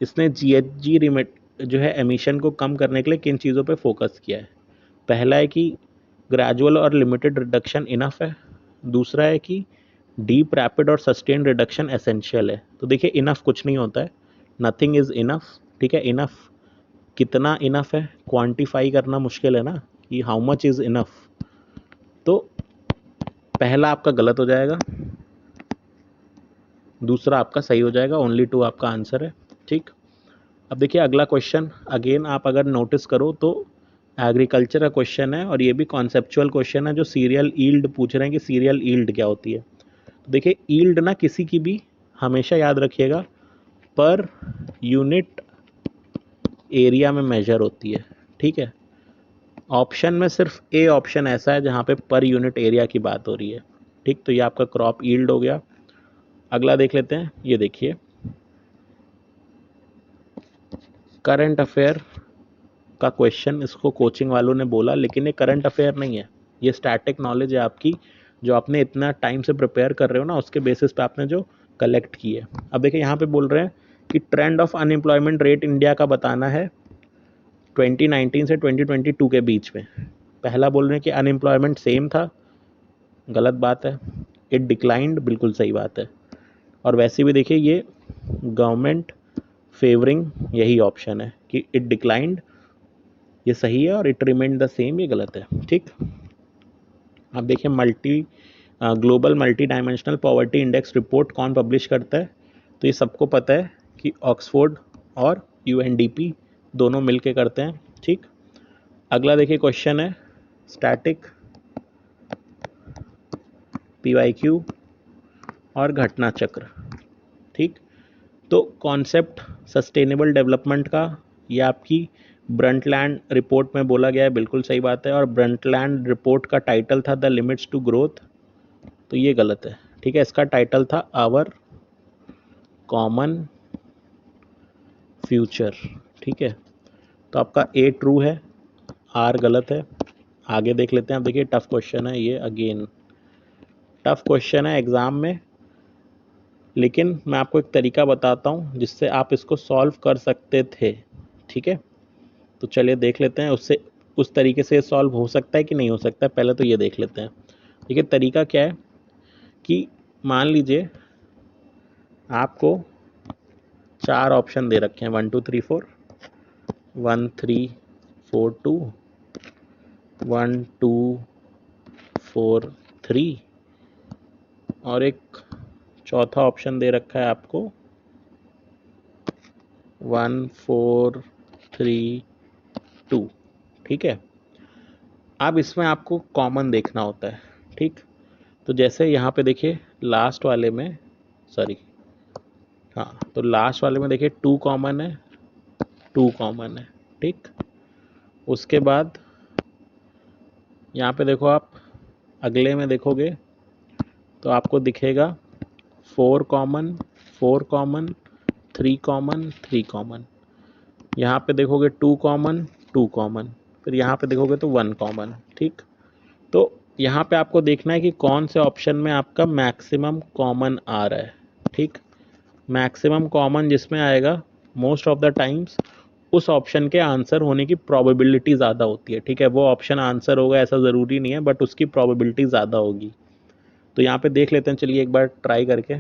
इसने GHG रिमिट जो है एमिशन को कम करने के लिए किन चीज़ों पे फोकस किया है। पहला है कि ग्रेजुअल और लिमिटेड रिडक्शन इनफ है। दूसरा है कि डीप रैपिड और सस्टेन रिडक्शन एसेंशियल है। तो देखिए इनफ कुछ नहीं होता है, नथिंग इज इनफ, ठीक है। इनफ कितना इनफ है, क्वांटिफाई करना मुश्किल है ना कि हाउ मच इज इनफ। तो पहला आपका गलत हो जाएगा, दूसरा आपका सही हो जाएगा, ओनली 2 आपका आंसर है, ठीक। अब देखिए अगला क्वेश्चन, अगेन आप अगर नोटिस करो तो एग्रीकल्चर का क्वेश्चन है और ये भी कॉन्सेप्चुअल क्वेश्चन है, जो सीरियल ईल्ड पूछ रहे हैं कि सीरियल ईल्ड क्या होती है। तो देखिए ईल्ड ना किसी की भी, हमेशा याद रखिएगा, पर यूनिट एरिया में मेजर होती है, ठीक है। ऑप्शन में सिर्फ ए ऑप्शन ऐसा है जहाँ पे पर यूनिट एरिया की बात हो रही है, ठीक। तो ये आपका क्रॉप ईल्ड हो गया। अगला देख लेते हैं, ये देखिए करंट अफेयर का क्वेश्चन, इसको कोचिंग वालों ने बोला, लेकिन ये करंट अफेयर नहीं है, ये स्टैटिक नॉलेज है आपकी, जो आपने इतना टाइम से प्रिपेयर कर रहे हो ना, उसके बेसिस पे आपने जो कलेक्ट की है। अब देखिए यहाँ पे बोल रहे हैं कि trend of unemployment rate India का बताना है 2019 से 2022 के बीच में। पहला बोल रहे हैं कि अनएम्प्लॉयमेंट सेम था, गलत बात है। इट डिक्लाइंड, बिल्कुल सही बात है। और वैसे भी देखिए ये गवर्नमेंट फेवरिंग यही ऑप्शन है कि इट डिक्लाइंड, ये सही है, और इट रिमेन द सेम ये गलत है, ठीक। अब देखिए global multi dimensional poverty index report कौन पब्लिश करता है। तो ये सबको पता है कि ऑक्सफोर्ड और यूएनडीपी दोनों मिलके करते हैं, ठीक। अगला देखिए क्वेश्चन है स्टैटिक, पीवाईक्यू और घटना चक्र, ठीक। तो कॉन्सेप्ट सस्टेनेबल डेवलपमेंट का ये आपकी ब्रंटलैंड रिपोर्ट में बोला गया है, बिल्कुल सही बात है। और ब्रंटलैंड रिपोर्ट का टाइटल था द लिमिट्स टू ग्रोथ, तो ये गलत है, ठीक है। इसका टाइटल था आवर कॉमन फ्यूचर, ठीक है। तो आपका ए ट्रू है, आर गलत है। आगे देख लेते हैं। अब देखिए टफ क्वेश्चन है ये, अगेन टफ क्वेश्चन है एग्ज़ाम में, लेकिन मैं आपको एक तरीका बताता हूँ जिससे आप इसको सॉल्व कर सकते थे, ठीक है। तो चलिए देख लेते हैं, उससे उस तरीके से सॉल्व हो सकता है कि नहीं हो सकता है, पहले तो ये देख लेते हैं। देखिए तरीका क्या है कि मान लीजिए आपको 4 ऑप्शन दे रखे हैं, 1 2 3 4, 1 3 4 2, 1 2 4 3, और एक चौथा ऑप्शन दे रखा है आपको 1 4 3 2, ठीक है। अब इसमें आपको कॉमन देखना होता है, ठीक। तो जैसे यहाँ पे देखिए लास्ट वाले में, सॉरी, हाँ, तो लास्ट वाले में देखिए 2 कॉमन है, 2 कॉमन है, ठीक। उसके बाद यहाँ पे देखो, आप अगले में देखोगे तो आपको दिखेगा 4 कॉमन, 4 कॉमन, 3 कॉमन, 3 कॉमन। यहाँ पे देखोगे 2 कॉमन, 2 कॉमन, फिर यहाँ पे देखोगे तो 1 कॉमन, ठीक। तो यहाँ पे आपको देखना है कि कौन से ऑप्शन में आपका मैक्सिमम कॉमन आ रहा है, ठीक। मैक्सिमम कॉमन जिसमें आएगा, मोस्ट ऑफ द टाइम्स उस ऑप्शन के आंसर होने की प्रोबेबिलिटी ज़्यादा होती है, ठीक है। वो ऑप्शन आंसर होगा ऐसा ज़रूरी नहीं है, बट उसकी प्रोबेबिलिटी ज़्यादा होगी। तो यहाँ पे देख लेते हैं, चलिए एक बार ट्राई करके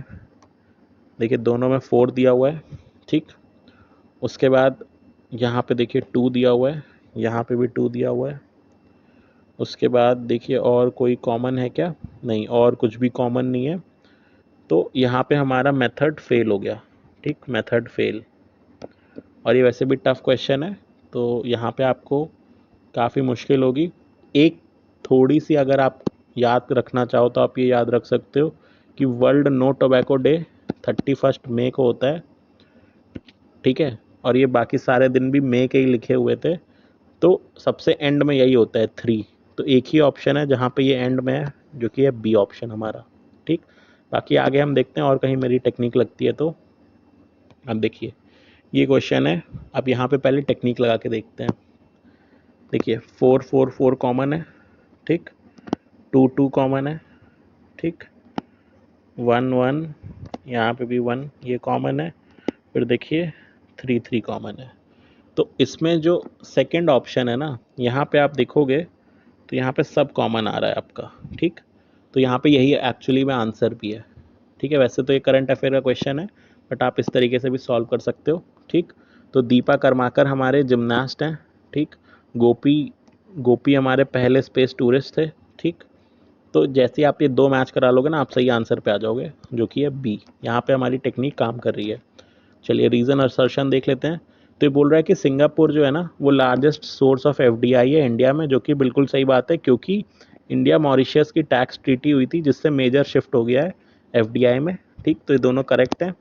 देखिए। दोनों में 4 दिया हुआ है, ठीक। उसके बाद यहाँ पे देखिए 2 दिया हुआ है, यहाँ पे भी 2 दिया हुआ है। उसके बाद देखिए और कोई कॉमन है क्या, नहीं, और कुछ भी कॉमन नहीं है। तो यहाँ पे हमारा मेथड फेल हो गया, ठीक, मेथड फेल। और ये वैसे भी टफ क्वेश्चन है, तो यहाँ पे आपको काफ़ी मुश्किल होगी। एक थोड़ी सी अगर आप याद रखना चाहो तो आप ये याद रख सकते हो कि वर्ल्ड नो टोबैको डे 31 मई को होता है, ठीक है। और ये बाकी सारे दिन भी मई के ही लिखे हुए थे, तो सबसे एंड में यही होता है 3। तो एक ही ऑप्शन है जहाँ पे ये एंड में है, जो कि है बी ऑप्शन हमारा, ठीक। बाकी आगे हम देखते हैं और कहीं मेरी टेक्निक लगती है तो। अब देखिए ये क्वेश्चन है, अब यहाँ पे पहले टेक्निक लगा के देखते हैं। देखिए 4 4 4 कॉमन है, ठीक। 2 2 कॉमन है, ठीक। 1 1, यहाँ पे भी 1 ये कॉमन है। फिर देखिए 3 3 कॉमन है। तो इसमें जो सेकंड ऑप्शन है ना, यहाँ पे आप देखोगे तो यहाँ पे सब कॉमन आ रहा है आपका, ठीक। तो यहाँ पे यही एक्चुअली में आंसर भी है। ठीक है, वैसे तो ये करंट अफेयर का क्वेश्चन है, बट आप इस तरीके से भी सॉल्व कर सकते हो। ठीक, तो दीपा कर्माकर हमारे जिमनास्ट हैं। ठीक, गोपी गोपी हमारे पहले स्पेस टूरिस्ट थे। ठीक, तो जैसे ही आप ये 2 मैच करा लोगे ना, आप सही आंसर पे आ जाओगे, जो कि है बी। यहाँ पे हमारी टेक्निक काम कर रही है। चलिए रीज़न असर्शन देख लेते हैं। तो ये बोल रहा है कि सिंगापुर जो है ना, वो लार्जेस्ट सोर्स ऑफ एफडीआई है इंडिया में, जो कि बिल्कुल सही बात है, क्योंकि इंडिया मॉरिशस की टैक्स ट्रीटी हुई थी, जिससे मेजर शिफ्ट हो गया है एफडीआई में। ठीक, तो ये दोनों करेक्ट हैं,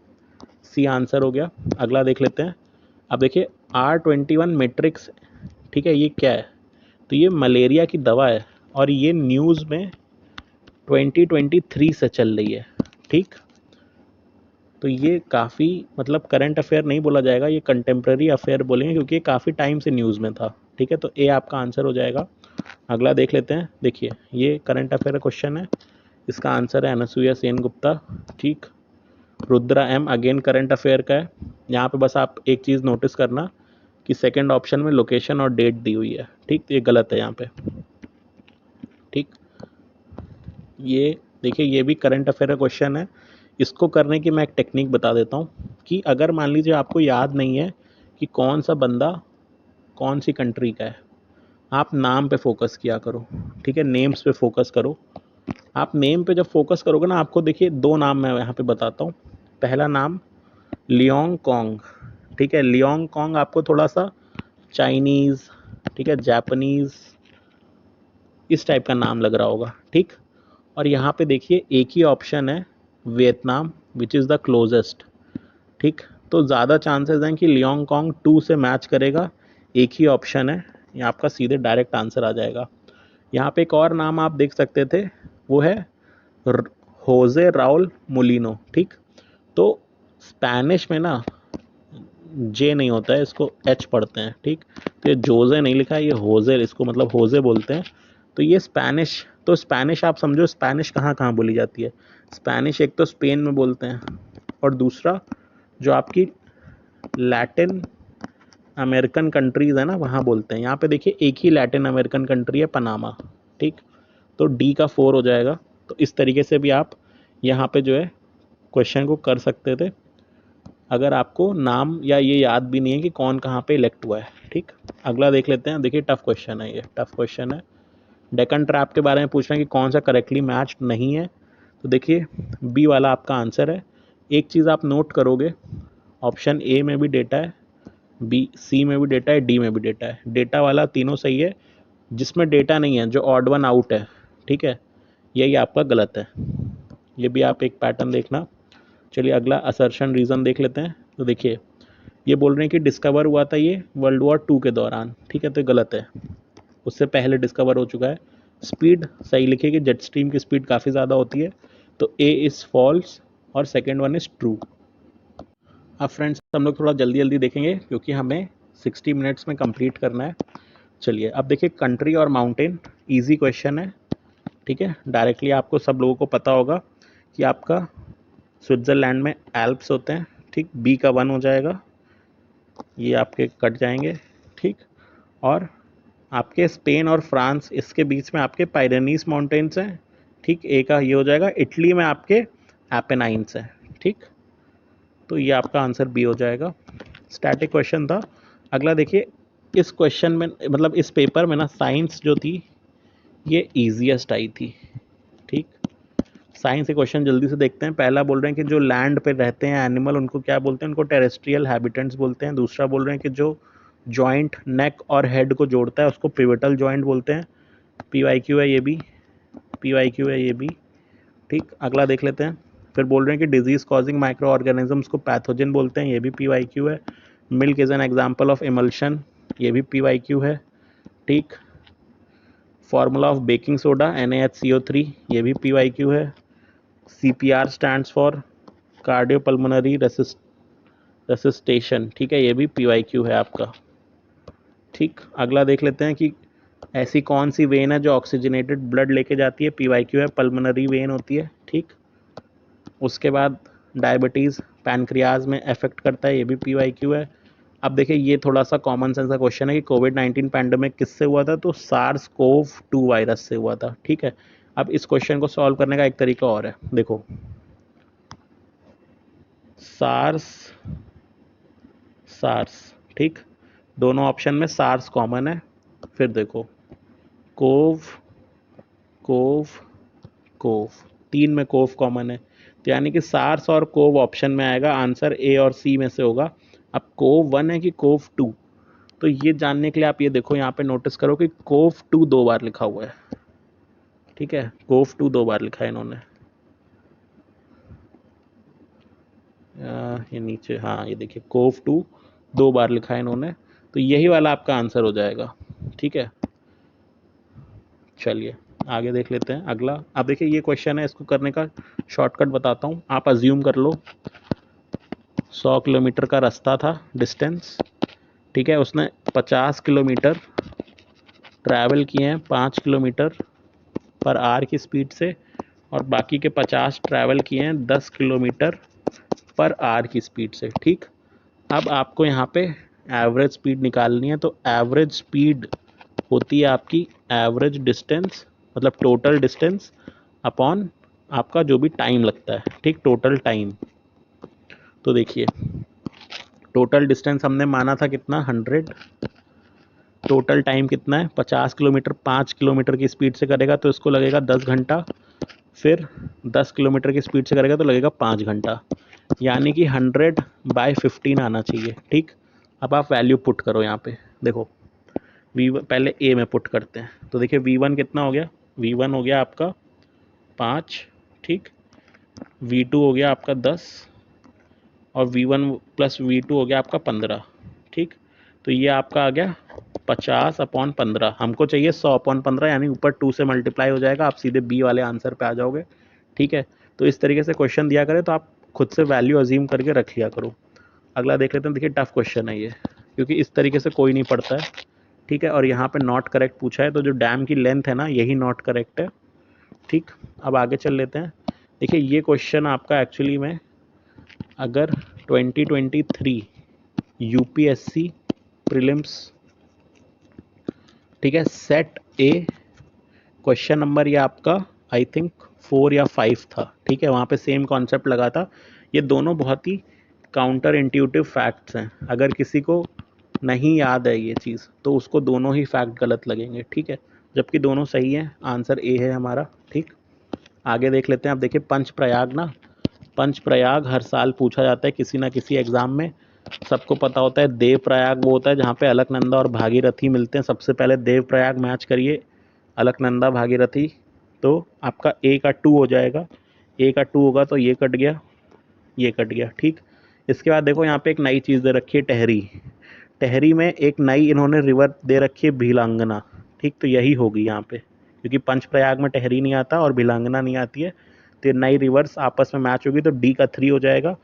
सी आंसर हो गया। अगला देख लेते हैं। अब देखिए R21 मैट्रिक्स, ठीक है, ये क्या है? तो ये मलेरिया की दवा है, और ये न्यूज़ में 2023 से चल रही है। ठीक, तो ये काफ़ी मतलब करंट अफेयर नहीं बोला जाएगा, ये कंटेम्प्रेरी अफेयर बोलेंगे, क्योंकि ये काफ़ी टाइम से न्यूज़ में था। ठीक है, तो ए आपका आंसर हो जाएगा। अगला देख लेते हैं। देखिए ये करंट अफेयर क्वेश्चन है, इसका आंसर है अनसुईया सेन गुप्ता। ठीक, Rudra M again current affair का है। यहाँ पे बस आप एक चीज़ नोटिस करना कि सेकंड ऑप्शन में लोकेशन और डेट दी हुई है। ठीक, तो ये गलत है यहाँ पे। ठीक, ये देखिए ये भी करंट अफेयर का क्वेश्चन है। इसको करने की मैं एक टेक्निक बता देता हूँ कि अगर मान लीजिए आपको याद नहीं है कि कौन सा बंदा कौन सी कंट्री का है, आप नाम पे फोकस किया करो। ठीक है, नेम्स पे फोकस करो। आप नेम पे जब फोकस करोगे ना, आपको देखिए 2 नाम मैं यहाँ पे बताता हूँ। पहला नाम लियोंग कॉन्ग। ठीक है, लियोंग कॉन्ग आपको थोड़ा सा चाइनीज़, ठीक है, जापानीज़, इस टाइप का नाम लग रहा होगा। ठीक, और यहाँ पे देखिए एक ही ऑप्शन है Vietnam, which is the closest. ठीक, तो ज़्यादा चांसेस हैं कि लियोंग कॉन्ग 2 से मैच करेगा। एक ही ऑप्शन है, ये आपका सीधे डायरेक्ट आंसर आ जाएगा। यहाँ पे एक और नाम आप देख सकते थे, वो है होजे राउल मोलिनो। ठीक, तो स्पेनिश में ना जे नहीं होता है, इसको एच पढ़ते हैं। ठीक, तो ये जोजे नहीं लिखा है, ये होजे, इसको मतलब होजे बोलते हैं। तो ये स्पेनिश, तो स्पेनिश आप समझो, स्पेनिश कहाँ कहाँ बोली जाती है? स्पेनिश एक तो स्पेन में बोलते हैं, और दूसरा जो आपकी लैटिन अमेरिकन कंट्रीज़ है ना, वहाँ बोलते हैं। यहाँ पे देखिए एक ही लैटिन अमेरिकन कंट्री है, पनामा। ठीक, तो डी का 4 हो जाएगा। तो इस तरीके से भी आप यहाँ पे जो है क्वेश्चन को कर सकते थे, अगर आपको नाम या ये याद भी नहीं है कि कौन कहाँ पे इलेक्ट हुआ है। ठीक, अगला देख लेते हैं। देखिए टफ क्वेश्चन है, ये टफ क्वेश्चन है। डेक्कन ट्रैप के बारे में पूछ रहे हैं कि कौन सा करेक्टली मैच नहीं है। तो देखिए बी वाला आपका आंसर है। एक चीज़ आप नोट करोगे, ऑप्शन ए में भी डेटा है, बी सी में भी डेटा है, डी में भी डेटा है। डेटा वाला तीनों सही है, जिसमें डेटा नहीं है, जो ऑड वन आउट है, ठीक है, यही आपका गलत है। ये भी आप एक पैटर्न देखना। चलिए अगला असर्शन रीज़न देख लेते हैं। तो देखिए ये बोल रहे हैं कि डिस्कवर हुआ था ये वर्ल्ड वॉर 2 के दौरान। ठीक है, तो गलत है, उससे पहले डिस्कवर हो चुका है। स्पीड सही लिखिए कि जेट स्ट्रीम की स्पीड काफ़ी ज़्यादा होती है, तो ए इज़ फॉल्स और सेकेंड वन इज़ ट्रू। अब फ्रेंड्स हम लोग थोड़ा जल्दी जल्दी देखेंगे, क्योंकि हमें 60 मिनट्स में कंप्लीट करना है। चलिए अब देखिए कंट्री और माउंटेन, इजी क्वेश्चन है। ठीक है, डायरेक्टली आपको सब लोगों को पता होगा कि आपका स्विट्ज़रलैंड में एल्प्स होते हैं। ठीक, बी का 1 हो जाएगा, ये आपके कट जाएंगे। ठीक, और आपके स्पेन और फ्रांस, इसके बीच में आपके पायरेनीज माउंटेन्स हैं। ठीक, ए का ये हो जाएगा। इटली में आपके एपेनाइंस हैं। ठीक, तो ये आपका आंसर बी हो जाएगा। स्टैटिक क्वेश्चन था। अगला देखिए, इस क्वेश्चन में मतलब इस पेपर में ना साइंस जो थी ये ईजीएस्ट आई थी। ठीक, साइंस के क्वेश्चन जल्दी से देखते हैं। पहला बोल रहे हैं कि जो लैंड पे रहते हैं एनिमल, उनको क्या बोलते हैं? उनको टेरेस्ट्रियल हैबिटेंट्स बोलते हैं। दूसरा बोल रहे हैं कि जो जॉइंट नेक और हेड को जोड़ता है उसको पिवटल जॉइंट बोलते हैं। पीवाईक्यू है ये भी, पीवाईक्यू है ये भी। ठीक, अगला देख लेते हैं। फिर बोल रहे हैं कि डिजीज कॉजिंग माइक्रो ऑर्गेनिजम्स को पैथोजन बोलते हैं, ये भी पीवाईक्यू है। Milk is an example of emulsion, ये भी पीवाईक्यू है। ठीक, formula of baking soda NaHCO3, ये भी पीवाईक्यू है। CPR स्टैंड्स फॉर कार्डियोपल्मोनरी रेसिस्टेशन, ठीक है, ये भी पीवाईक्यू है आपका। ठीक, अगला देख लेते हैं कि ऐसी कौन सी वेन है जो ऑक्सीजनेटेड ब्लड लेके जाती है? पीवाईक्यू है, पल्मोनरी वेन होती है। ठीक, उसके बाद डायबिटीज़ पैनक्रियाज में अफेक्ट करता है, ये भी पीवाईक्यू है। अब देखिए ये थोड़ा सा कॉमन सेंस का क्वेश्चन है कि कोविड-19 पैंडेमिक किससे हुआ था? तो SARS-CoV-2 वायरस से हुआ था। ठीक है, अब इस क्वेश्चन को सॉल्व करने का एक तरीका और है, देखो सार्स सार्स, ठीक, दोनों ऑप्शन में सार्स कॉमन है। फिर देखो कोव कोव कोव, तीन में कोव कॉमन है, तो यानी कि सार्स और कोव ऑप्शन में आएगा, आंसर ए और सी में से होगा। अब कोव 1 है कि कोव 2, तो ये जानने के लिए आप ये देखो यहाँ पे नोटिस करो कि कोव 2 दो बार लिखा हुआ है, ठीक है, कोव 2 दो बार लिखा है इन्होंने, ये नीचे, हाँ ये देखिए कोव 2 दो बार लिखा है इन्होंने, तो यही वाला आपका आंसर हो जाएगा, ठीक है। चलिए आगे देख लेते हैं अगला। अब देखिए ये क्वेश्चन है, इसको करने का शॉर्टकट बताता हूँ। आप अज्यूम कर लो 100 किलोमीटर का रास्ता था, डिस्टेंस, ठीक है, उसने 50 किलोमीटर ट्रैवल किए हैं 5 किलोमीटर पर आवर की स्पीड से, और बाकी के 50 ट्रैवल किए हैं 10 किलोमीटर पर आवर की स्पीड से, ठीक। अब आपको यहाँ पे एवरेज स्पीड निकालनी है, तो एवरेज स्पीड होती है आपकी एवरेज डिस्टेंस, मतलब टोटल डिस्टेंस अपॉन आपका जो भी टाइम लगता है, ठीक, टोटल टाइम। तो देखिए टोटल डिस्टेंस हमने माना था कितना 100, टोटल टाइम कितना है 50 किलोमीटर, 5 किलोमीटर की स्पीड से करेगा तो इसको लगेगा 10 घंटा, फिर 10 किलोमीटर की स्पीड से करेगा तो लगेगा 5 घंटा, यानी कि 100/15 आना चाहिए, ठीक। अब आप वैल्यू पुट करो यहाँ पे, देखो पहले ए में पुट करते हैं, तो देखिए V1 कितना हो गया, V1 हो गया आपका 5, ठीक, V2 हो गया आपका 10, और V1 प्लस V2 हो गया आपका 15, ठीक। तो ये आपका आ गया 50/15, हमको चाहिए 100/15, यानी ऊपर 2 से मल्टीप्लाई हो जाएगा, आप सीधे बी वाले आंसर पे आ जाओगे, ठीक है। तो इस तरीके से क्वेश्चन दिया करें तो आप खुद से वैल्यू अज्यूम करके रख लिया करो। अगला देख लेते हैं, देखिए टफ क्वेश्चन है ये, क्योंकि इस तरीके से कोई नहीं पढ़ता है, ठीक है, और यहाँ पे नॉट करेक्ट पूछा है, तो जो डैम की लेंथ है ना यही नॉट करेक्ट है, ठीक। अब आगे चल लेते हैं, देखिए ये क्वेश्चन आपका एक्चुअली में अगर 2023 यूपीएससी प्रीलिम्स, ठीक है, सेट ए, क्वेश्चन नंबर ये आपका आई थिंक 4 या 5 था, ठीक है, वहाँ पे सेम कॉन्सेप्ट लगा था। ये दोनों बहुत ही काउंटर इंट्यूटिव फैक्ट्स हैं, अगर किसी को नहीं याद है ये चीज़ तो उसको दोनों ही फैक्ट गलत लगेंगे, ठीक है, जबकि दोनों सही हैं, आंसर ए है हमारा, ठीक। आगे देख लेते हैं। अब देखिए पंच प्रयाग ना, पंच प्रयाग हर साल पूछा जाता है किसी ना किसी एग्जाम में, सबको पता होता है देव प्रयाग वो होता है जहाँ पे अलकनंदा और भागीरथी मिलते हैं। सबसे पहले देव प्रयाग मैच करिए अलकनंदा भागीरथी, तो आपका ए का 2 हो जाएगा, ए का 2 होगा तो ये कट गया, ये कट गया, ठीक। इसके बाद देखो यहाँ पे एक नई चीज़ दे रखी है टहरी, टहरी में एक नई इन्होंने रिवर दे रखी है भिलांगना, ठीक, तो यही होगी यहाँ पे, क्योंकि पंचप्रयाग में टहरी नहीं आता और भिलांगना नहीं आती है, तो ये नई रिवर्स आपस में मैच होगी, तो डी का 3 हो जाएगा।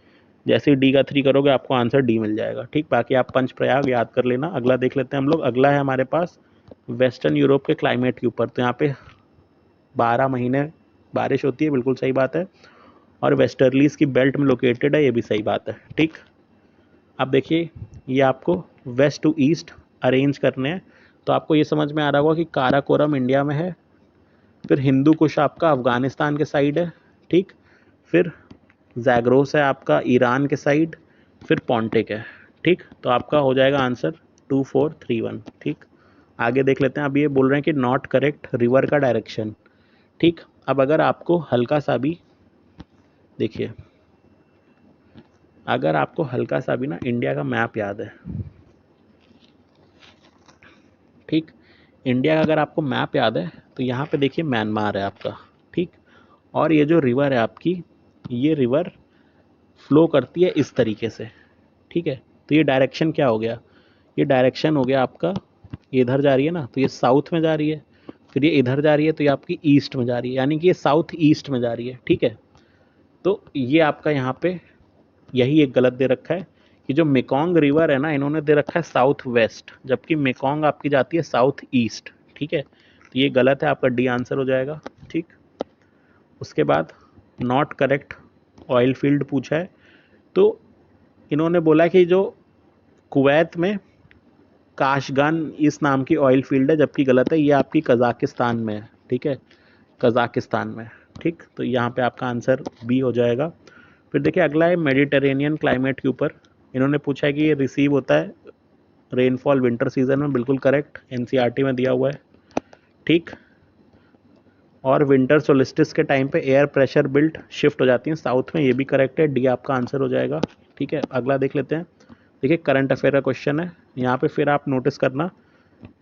जैसे ही डी का 3 करोगे आपको आंसर डी मिल जाएगा, ठीक। बाकी आप पंचप्रयाग याद कर लेना। अगला देख लेते हैं हम लोग, अगला है हमारे पास वेस्टर्न यूरोप के क्लाइमेट के ऊपर, तो यहाँ पे 12 महीने बारिश होती है, बिल्कुल सही बात है, और वेस्टर्लीज की बेल्ट में लोकेटेड है, ये भी सही बात है, ठीक। अब देखिए ये आपको वेस्ट टू ईस्ट अरेंज करने हैं, तो आपको ये समझ में आ रहा होगा कि काराकोरम इंडिया में है, फिर हिंदू कुश आपका अफगानिस्तान के साइड है, ठीक, फिर जैग्रोस है आपका ईरान के साइड, फिर पॉन्टिक है, ठीक। तो आपका हो जाएगा आंसर 2431, ठीक। आगे देख लेते हैं। अब ये बोल रहे हैं कि नॉट करेक्ट रिवर का डायरेक्शन, ठीक। अब अगर आपको हल्का सा भी देखिए, अगर आपको हल्का सा भी ना इंडिया का मैप याद है, ठीक, इंडिया का अगर आपको मैप याद है तो यहाँ पे देखिए म्यांमार है आपका, ठीक, और ये जो रिवर है आपकी, ये रिवर फ्लो करती है इस तरीके से, ठीक है। तो ये डायरेक्शन क्या हो गया, ये डायरेक्शन हो गया आपका, ये इधर जा रही है ना तो ये साउथ में जा रही है, फिर ये इधर जा रही है तो ये आपकी ईस्ट में जा रही है, यानी कि ये साउथ ईस्ट में जा रही है, ठीक है। तो ये आपका यहाँ पे यही एक गलत दे रखा है कि जो मेकोंग रिवर है ना इन्होंने दे रखा है साउथ वेस्ट, जबकि मेकोंग आपकी जाती है साउथ ईस्ट, ठीक है। तो ये गलत है, आपका डी आंसर हो जाएगा, ठीक। उसके बाद नॉट करेक्ट ऑयल फील्ड पूछा है, तो इन्होंने बोला कि जो कुवैत में काशगान इस नाम की ऑयल फील्ड है, जबकि गलत है, ये आपकी कजाकिस्तान में है, ठीक है। कजाकिस्तान में। ठीक, तो यहाँ पे आपका आंसर बी हो जाएगा। फिर देखिए अगला है मेडिटेरेनियन क्लाइमेट के ऊपर। इन्होंने पूछा है कि ये रिसीव होता है रेनफॉल विंटर सीजन में, बिल्कुल करेक्ट, एनसीईआरटी में दिया हुआ है। ठीक, और विंटर सोलिस्टिस के टाइम पे एयर प्रेशर बिल्ट शिफ्ट हो जाती हैं साउथ में, ये भी करेक्ट है, डी आपका आंसर हो जाएगा। ठीक है, अगला देख लेते हैं। देखिए करंट अफेयर का क्वेश्चन है, यहाँ पे फिर आप नोटिस करना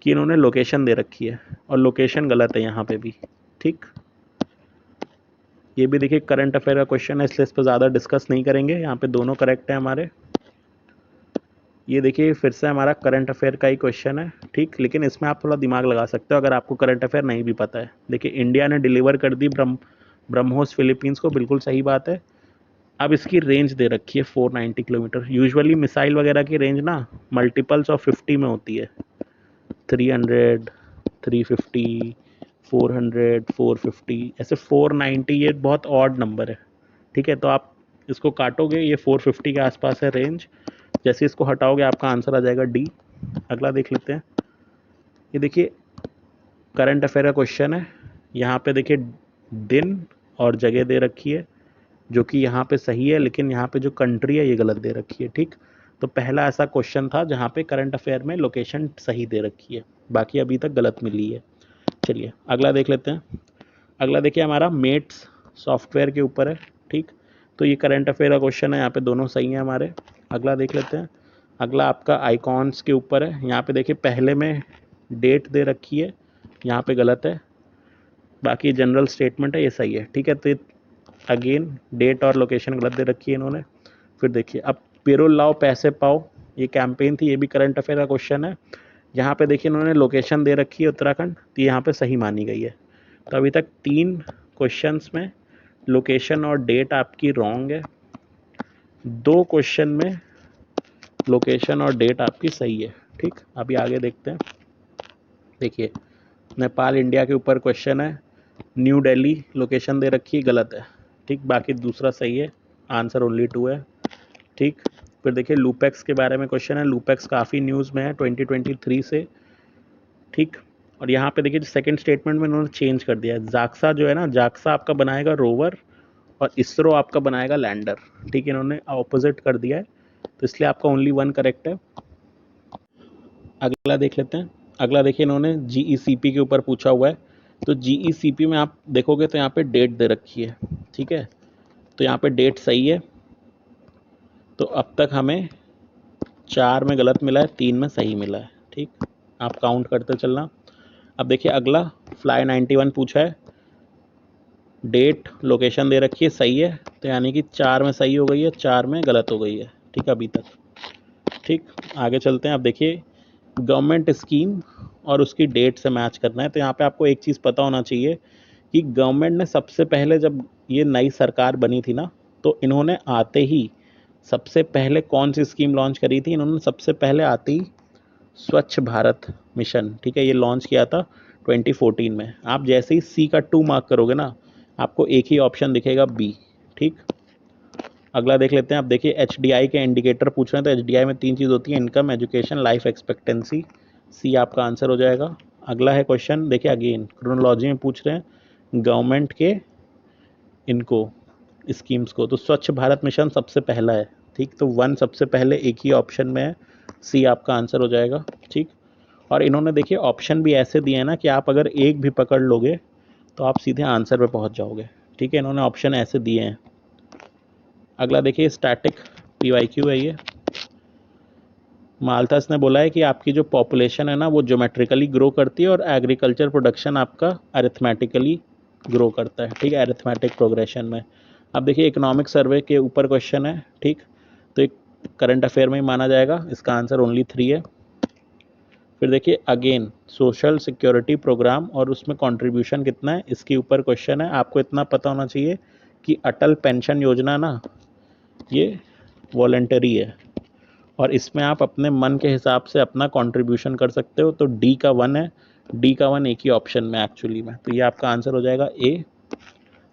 कि इन्होंने लोकेशन दे रखी है और लोकेशन गलत है यहाँ पे भी। ठीक, ये भी देखिए करंट अफेयर का क्वेश्चन है, इसलिए इस पर ज़्यादा डिस्कस नहीं करेंगे, यहाँ पे दोनों करेक्ट है हमारे। ये देखिए फिर से हमारा करंट अफेयर का ही क्वेश्चन है। ठीक, लेकिन इसमें आप थोड़ा दिमाग लगा सकते हो अगर आपको करंट अफेयर नहीं भी पता है। देखिए इंडिया ने डिलीवर कर दी ब्रह्मोस फिलीपींस को, बिल्कुल सही बात है। अब इसकी रेंज दे रखी है 490 किलोमीटर। यूजुअली मिसाइल वगैरह की रेंज ना मल्टीपल्स ऑफ 50 में होती है, 300, 350, 400, 450, ऐसे 490 ये बहुत ऑड नंबर है। ठीक है, तो आप इसको काटोगे, ये 450 के आसपास है रेंज, जैसे इसको हटाओगे आपका आंसर आ जाएगा डी। अगला देख लेते हैं। ये देखिए करंट अफेयर का क्वेश्चन है, यहाँ पे देखिए दिन और जगह दे रखी है जो कि यहाँ पे सही है, लेकिन यहाँ पे जो कंट्री है ये गलत दे रखी है। ठीक, तो पहला ऐसा क्वेश्चन था जहाँ पे करंट अफेयर में लोकेशन सही दे रखी है, बाकी अभी तक गलत मिली है। चलिए अगला देख लेते हैं। अगला देखिए हमारा मेट्स सॉफ्टवेयर के ऊपर है। ठीक, तो ये करंट अफेयर का क्वेश्चन है, यहाँ पे दोनों सही हैं हमारे। अगला देख लेते हैं। अगला आपका आइकॉन्स के ऊपर है, यहाँ पे देखिए पहले में डेट दे रखी है, यहाँ पे गलत है, बाकी जनरल स्टेटमेंट है, ये सही है। ठीक है, तो अगेन डेट और लोकेशन गलत दे रखी है इन्होंने। फिर देखिए अब पेरोल लाओ पैसे पाओ, ये कैंपेन थी, ये भी करंट अफेयर का क्वेश्चन है। यहाँ पे देखिए इन्होंने लोकेशन दे रखी है उत्तराखंड, तो यहाँ पे सही मानी गई है। तो अभी तक 3 क्वेश्चंस में लोकेशन और डेट आपकी रॉन्ग है, 2 क्वेश्चन में लोकेशन और डेट आपकी सही है। ठीक, अभी आगे देखते हैं। देखिए नेपाल इंडिया के ऊपर क्वेश्चन है, न्यू दिल्ली लोकेशन दे रखी है, गलत है। ठीक, बाकी दूसरा सही है, आंसर ओनली 2 है। ठीक, फिर देखिए लूपेक्स के बारे में क्वेश्चन है, लूपेक्स काफ़ी न्यूज़ में है 2023 से। ठीक, और यहाँ पे देखिए सेकंड स्टेटमेंट में इन्होंने चेंज कर दिया है, जाक्सा जो है ना, जाक्सा आपका बनाएगा रोवर और इसरो आपका बनाएगा लैंडर। ठीक, इन्होंने ऑपोजिट कर दिया है, तो इसलिए आपका ओनली 1 करेक्ट है। अगला देख लेते हैं। अगला देखिए इन्होंने जीईसीपी के ऊपर पूछा हुआ है, तो जीईसीपी में आप देखोगे तो यहाँ पे डेट दे रखी है। ठीक है, तो यहाँ पे डेट सही है, तो अब तक हमें 4 में गलत मिला है, 3 में सही मिला है। ठीक, आप काउंट करते चलना। अब देखिए अगला फ्लाई 91 पूछा है, डेट लोकेशन दे रखी है, सही है, तो यानी कि 4 में सही हो गई है, 4 में गलत हो गई है। ठीक, अभी तक। ठीक, आगे चलते हैं। अब देखिए गवर्नमेंट स्कीम और उसकी डेट से मैच करना है, तो यहाँ पे आपको एक चीज़ पता होना चाहिए कि गवर्नमेंट ने सबसे पहले जब ये नई सरकार बनी थी ना, तो इन्होंने आते ही सबसे पहले कौन सी स्कीम लॉन्च करी थी, इन्होंने सबसे पहले आते ही स्वच्छ भारत मिशन, ठीक है, ये लॉन्च किया था 2014 में। आप जैसे ही सी का 2 मार्क करोगे ना, आपको एक ही ऑप्शन दिखेगा बी। ठीक, अगला देख लेते हैं। आप देखिए एचडीआई के इंडिकेटर पूछ रहे हैं, तो एचडीआई में 3 चीज़ होती है, इनकम, एजुकेशन, लाइफ एक्सपेक्टेंसी। सी आपका आंसर हो जाएगा। अगला है क्वेश्चन, देखिए अगेन क्रोनोलॉजी में पूछ रहे हैं गवर्नमेंट के इनको स्कीम्स को, तो स्वच्छ भारत मिशन सबसे पहला है। ठीक, तो 1 सबसे पहले एक ही ऑप्शन में है, सी आपका आंसर हो जाएगा। ठीक, और इन्होंने देखिए ऑप्शन भी ऐसे दिए हैं ना कि आप अगर एक भी पकड़ लोगे तो आप सीधे आंसर पे पहुंच जाओगे। ठीक है, इन्होंने ऑप्शन ऐसे दिए हैं। अगला देखिए स्टैटिक पीवाईक्यू है, ये माल्थस ने बोला है कि आपकी जो पॉपुलेशन है ना वो ज्योमेट्रिकली ग्रो करती है और एग्रीकल्चर प्रोडक्शन आपका अरिथमेटिकली ग्रो करता है। ठीक है, अरिथमेटिक प्रोग्रेशन में। अब देखिए इकोनॉमिक सर्वे के ऊपर क्वेश्चन है। ठीक, तो एक करंट अफेयर में ही माना जाएगा, इसका आंसर ओनली 3 है। फिर देखिए अगेन सोशल सिक्योरिटी प्रोग्राम और उसमें कंट्रीब्यूशन कितना है, इसके ऊपर क्वेश्चन है। आपको इतना पता होना चाहिए कि अटल पेंशन योजना ना ये वॉलेंटरी है और इसमें आप अपने मन के हिसाब से अपना कंट्रीब्यूशन कर सकते हो, तो डी का 1 है, डी का 1 एक ही ऑप्शन में एक्चुअली में, तो ये आपका आंसर हो जाएगा ए।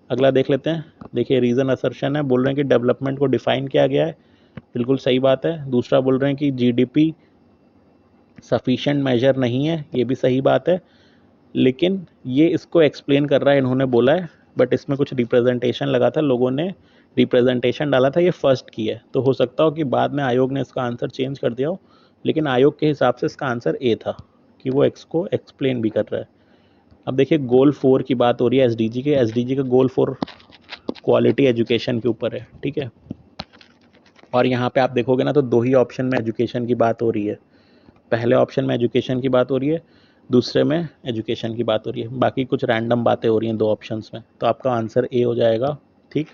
अगला देख लेते हैं। देखिए रीज़न असर्शन है, बोल रहे हैं कि डेवलपमेंट को डिफाइन किया गया है, बिल्कुल सही बात है। दूसरा बोल रहे हैं कि जीडीपी सफिशिएंट मेजर नहीं है, ये भी सही बात है। लेकिन ये इसको एक्सप्लेन कर रहा है, इन्होंने बोला है, बट इसमें कुछ रिप्रेजेंटेशन लगा था, लोगों ने रिप्रेजेंटेशन डाला था, ये फर्स्ट की है, तो हो सकता हो कि बाद में आयोग ने इसका आंसर चेंज कर दिया हो, लेकिन आयोग के हिसाब से इसका आंसर ए था कि वो एक्स को एक्सप्लेन भी कर रहा है। अब देखिए गोल 4 की बात हो रही है एसडीजी के, एसडीजी का गोल 4 क्वालिटी एजुकेशन के ऊपर है, ठीक है। और यहाँ पे आप देखोगे ना तो दो ही ऑप्शन में एजुकेशन की बात हो रही है, पहले ऑप्शन में एजुकेशन की बात हो रही है, दूसरे में एजुकेशन की बात हो रही है, बाकी कुछ रैंडम बातें हो रही हैं दो ऑप्शंस में, तो आपका आंसर ए हो जाएगा, ठीक।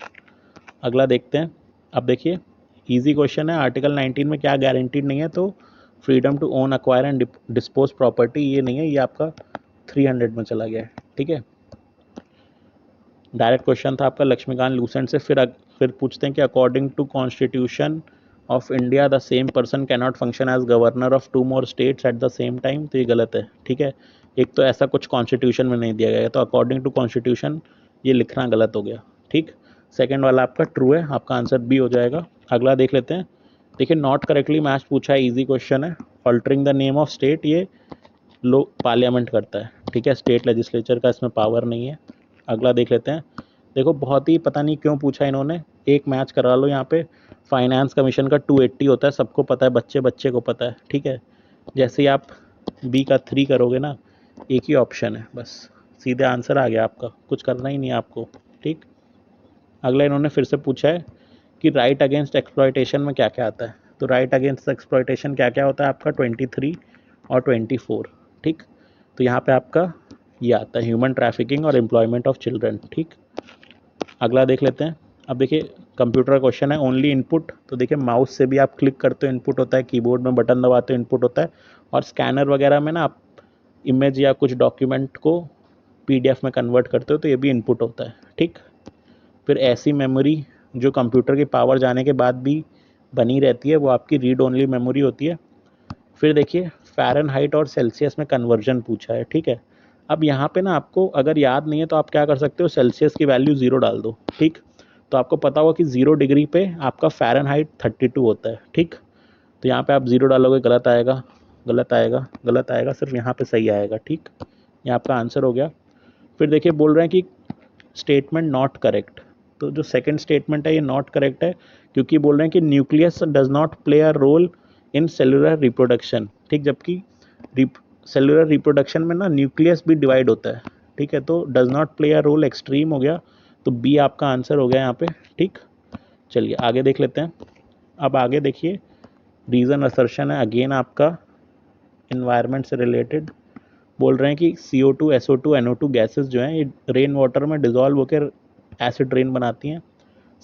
अगला देखते हैं। अब देखिए इजी क्वेश्चन है, आर्टिकल 19 में क्या गारंटीड नहीं है, तो freedom to own, acquire and dispose property ये नहीं है, ये आपका 300 में चला गया है, ठीक है। डायरेक्ट क्वेश्चन था आपका लक्ष्मीकांत लूसेंट से। फिर पूछते हैं कि according to constitution of India the same person cannot function as governor of 2 more states at the same time, तो ये गलत है, ठीक है। एक तो ऐसा कुछ कॉन्स्टिट्यूशन में नहीं दिया गया है, तो अकॉर्डिंग टू कॉन्स्टिट्यूशन ये लिखना गलत हो गया, ठीक। सेकेंड वाला आपका ट्रू है, आपका आंसर बी हो जाएगा। अगला देख लेते हैं। देखिए नॉट करेक्टली मैच पूछा है, ईजी क्वेश्चन है। Altering the name of state ये लोग पार्लियामेंट करता है, ठीक है, स्टेट लेजिस्लेचर का इसमें पावर नहीं है। अगला देख लेते हैं। देखो बहुत ही पता नहीं क्यों पूछा इन्होंने, एक मैच करा लो यहाँ पे। फाइनेंस कमीशन का 280 होता है, सबको पता है, बच्चे बच्चे को पता है, ठीक है। जैसे ही आप बी का 3 करोगे ना, एक ही ऑप्शन है बस, सीधे आंसर आ गया आपका, कुछ करना ही नहीं है आपको, ठीक। अगला इन्होंने फिर से पूछा है कि राइट अगेंस्ट एक्सप्लॉयटेशन में क्या क्या आता है, तो राइट अगेंस्ट एक्सप्लॉयटेशन क्या क्या होता है आपका 23 और 24, ठीक। तो यहाँ पे आपका ये आता है ह्यूमन ट्रैफिकिंग और एम्प्लॉयमेंट ऑफ चिल्ड्रन, ठीक। अगला देख लेते हैं। अब देखिए कंप्यूटर क्वेश्चन है, ओनली इनपुट, तो देखिए माउस से भी आप क्लिक करते हो इनपुट होता है, कीबोर्ड में बटन दबाते हो इनपुट होता है, और स्कैनर वगैरह में ना आप इमेज या कुछ डॉक्यूमेंट को पीडीएफ में कन्वर्ट करते हो, तो ये भी इनपुट होता है, ठीक। फिर ऐसी मेमोरी जो कंप्यूटर की पावर जाने के बाद भी बनी रहती है, वो आपकी रीड ओनली मेमोरी होती है। फिर देखिए फ़ारेनहाइट और सेल्सियस में कन्वर्जन पूछा है, ठीक है। अब यहाँ पे ना आपको अगर याद नहीं है तो आप क्या कर सकते हो, सेल्सियस की वैल्यू 0 डाल दो, ठीक। तो आपको पता होगा कि 0 डिग्री पे आपका फ़ारेनहाइट 32 होता है, ठीक। तो यहाँ पे आप 0 डालोगे गलत आएगा, गलत आएगा, गलत आएगा, सिर्फ यहाँ पे सही आएगा, ठीक। ये आपका आंसर हो गया। फिर देखिए बोल रहे हैं कि स्टेटमेंट नॉट करेक्ट, तो जो सेकंड स्टेटमेंट है ये नॉट करेक्ट है, क्योंकि बोल रहे हैं कि nucleus does not play a role in cellular reproduction, ठीक। जबकि सेलुलर रिप्रोडक्शन में ना न्यूक्लियस भी डिवाइड होता है, ठीक है। तो does not play a role extreme हो गया, तो बी आपका आंसर हो गया यहाँ पे, ठीक। चलिए आगे देख लेते हैं। अब आगे देखिए रीज़न असर्शन है अगेन आपका इन्वायरमेंट से रिलेटेड। बोल रहे हैं कि CO2 SO2 NO2 गैसेस जो हैं ये रेन वाटर में डिजॉल्व होकर एसिड रेन बनाती हैं,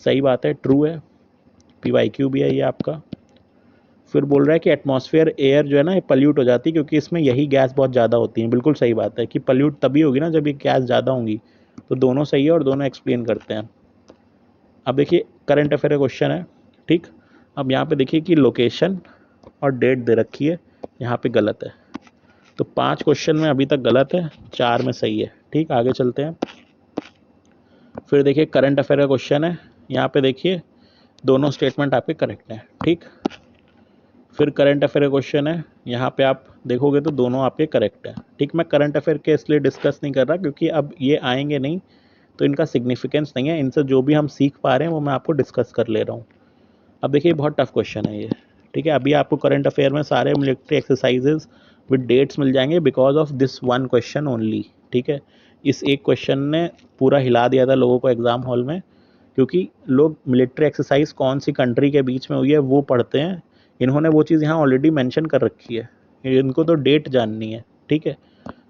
सही बात है, ट्रू है, PYQ भी है ये आपका। फिर बोल रहा है कि एटमॉस्फेयर एयर जो है ना ये पल्यूट हो जाती है क्योंकि इसमें यही गैस बहुत ज़्यादा होती है, बिल्कुल सही बात है कि पल्यूट तभी होगी ना जब ये गैस ज़्यादा होंगी, तो दोनों सही है और दोनों एक्सप्लेन करते हैं। अब देखिए करंट अफेयर क्वेश्चन है, ठीक। अब यहाँ पे देखिए कि लोकेशन और डेट दे रखी है, यहाँ पे गलत है, तो 5 क्वेश्चन में अभी तक गलत है, 4 में सही है, ठीक। आगे चलते हैं। फिर देखिए करंट अफेयर का क्वेश्चन है, यहाँ पे देखिए दोनों स्टेटमेंट आपके करेक्ट हैं, ठीक। फिर करंट अफेयर का क्वेश्चन है, यहाँ पे आप देखोगे तो दोनों आपके करेक्ट हैं, ठीक। मैं करंट अफेयर के इसलिए डिस्कस नहीं कर रहा क्योंकि अब ये आएंगे नहीं, तो इनका सिग्निफिकेंस नहीं है, इनसे जो भी हम सीख पा रहे हैं वो मैं आपको डिस्कस कर ले रहा हूँ। अब देखिए बहुत टफ क्वेश्चन है ये, ठीक है। अभी आपको करंट अफेयर में सारे मिलिट्री एक्सरसाइजेज विद डेट्स मिल जाएंगे because of this one question only, ठीक है। इस एक क्वेश्चन ने पूरा हिला दिया था लोगों को एग्जाम हॉल में, क्योंकि लोग मिलिट्री एक्सरसाइज कौन सी कंट्री के बीच में हुई है वो पढ़ते हैं, इन्होंने वो चीज़ यहाँ ऑलरेडी मेंशन कर रखी है, इनको तो डेट जाननी है, ठीक है।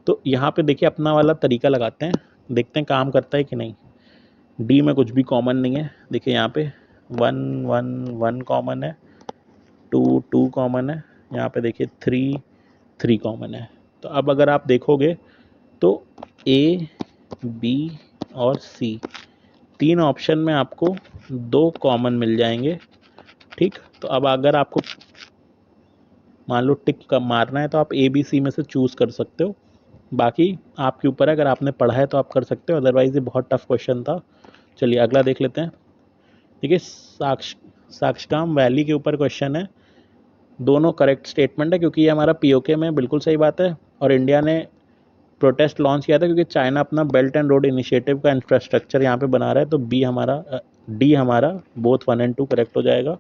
तो यहाँ पे देखिए अपना वाला तरीका लगाते हैं, देखते हैं काम करता है कि नहीं। डी में कुछ भी कॉमन नहीं है, देखिए यहाँ पे 1 1 1 कॉमन है, 2 2 कॉमन है, यहाँ पे देखिए 3 3 कॉमन है। तो अब अगर आप देखोगे तो ए बी और सी तीन ऑप्शन में आपको 2 कॉमन मिल जाएंगे, ठीक। तो अब अगर आपको मान लो टिक का मारना है तो आप ए बी सी में से चूज़ कर सकते हो, बाकी आपके ऊपर है, अगर आपने पढ़ा है तो आप कर सकते हो, अदरवाइज ये बहुत टफ क्वेश्चन था। चलिए अगला देख लेते हैं। देखिए साक्षगाम वैली के ऊपर क्वेश्चन है, दोनों करेक्ट स्टेटमेंट है क्योंकि ये हमारा POK में बिल्कुल सही बात है, और इंडिया ने प्रोटेस्ट लॉन्च किया था क्योंकि चाइना अपना बेल्ट एंड रोड इनिशिएटिव का इंफ्रास्ट्रक्चर यहाँ पे बना रहा है। तो बी हमारा डी हमारा बोथ 1 और 2 करेक्ट हो जाएगा।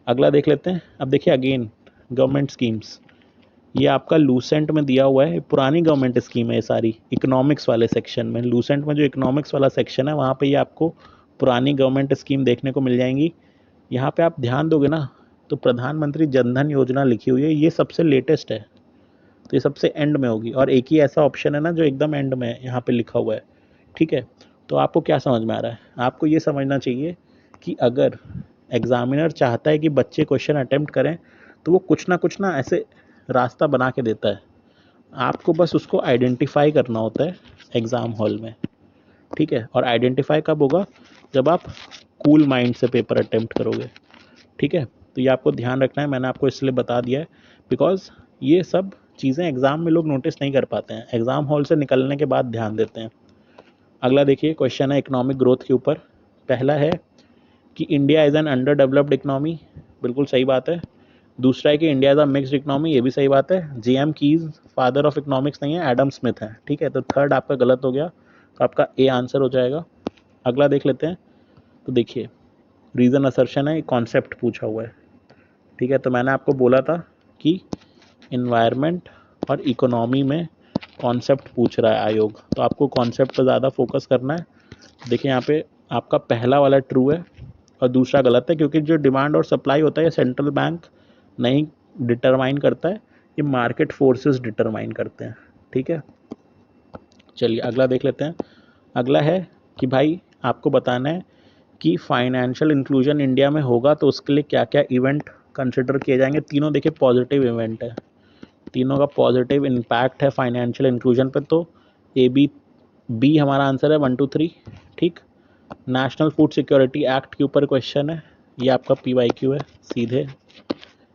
अगला देख लेते हैं। अब देखिए अगेन गवर्नमेंट स्कीम्स, ये आपका लूसेंट में दिया हुआ है, पुरानी गवर्नमेंट स्कीम है ये सारी, इकोनॉमिक्स वाले सेक्शन में। लूसेंट में जो इकोनॉमिक्स वाला सेक्शन है वहाँ पे ये आपको पुरानी गवर्नमेंट स्कीम देखने को मिल जाएंगी। यहाँ पे आप ध्यान दोगे ना तो प्रधानमंत्री जनधन योजना लिखी हुई है, ये सबसे लेटेस्ट है, तो ये सबसे एंड में होगी। और एक ही ऐसा ऑप्शन है ना जो एकदम एंड में है, यहाँ पे लिखा हुआ है। ठीक है, तो आपको क्या समझ में आ रहा है? आपको ये समझना चाहिए कि अगर एग्जामिनर चाहता है कि बच्चे क्वेश्चन अटेम्प्ट करें तो वो कुछ ना ऐसे रास्ता बना के देता है, आपको बस उसको आइडेंटिफाई करना होता है एग्ज़ाम हॉल में। ठीक है, और आइडेंटिफाई कब होगा? जब आप कूल माइंड से पेपर अटेम्प्ट करोगे। ठीक है, तो ये आपको ध्यान रखना है, मैंने आपको इसलिए बता दिया है बिकॉज ये सब चीज़ें एग्ज़ाम में लोग नोटिस नहीं कर पाते हैं, एग्ज़ाम हॉल से निकलने के बाद ध्यान देते हैं। अगला देखिए क्वेश्चन है इकोनॉमिक ग्रोथ के ऊपर। पहला है कि India is an under developed economy, बिल्कुल सही बात है। दूसरा है कि India is a mixed economy, ये भी सही बात है। JM keys father of economics नहीं है, एडम स्मिथ है। ठीक है, तो थर्ड आपका गलत हो गया, तो आपका ए आंसर हो जाएगा। अगला देख लेते हैं। तो देखिए रीज़न असर्शन है, कॉन्सेप्ट पूछा हुआ है। ठीक है, तो मैंने आपको बोला था कि इन्वायरमेंट और इकोनॉमी में कॉन्सेप्ट पूछ रहा है आयोग, तो आपको कॉन्सेप्ट पर ज़्यादा फोकस करना है। देखिए यहाँ पे आपका पहला वाला ट्रू है और दूसरा गलत है, क्योंकि जो डिमांड और सप्लाई होता है ये सेंट्रल बैंक नहीं डिटरमाइन करता है, ये मार्केट फोर्सेस डिटरमाइन करते हैं। ठीक है, चलिए अगला देख लेते हैं। अगला है कि भाई आपको बताना है कि फाइनेंशियल इंक्लूजन इंडिया में होगा तो उसके लिए क्या क्या इवेंट कंसिडर किए जाएंगे। तीनों देखिए पॉजिटिव इवेंट है, तीनों का पॉजिटिव इम्पैक्ट है फाइनेंशियल इंक्लूजन पे, तो ए बी हमारा आंसर है 1 2 3। ठीक, नेशनल फूड सिक्योरिटी एक्ट के ऊपर क्वेश्चन है, ये आपका PYQ है सीधे।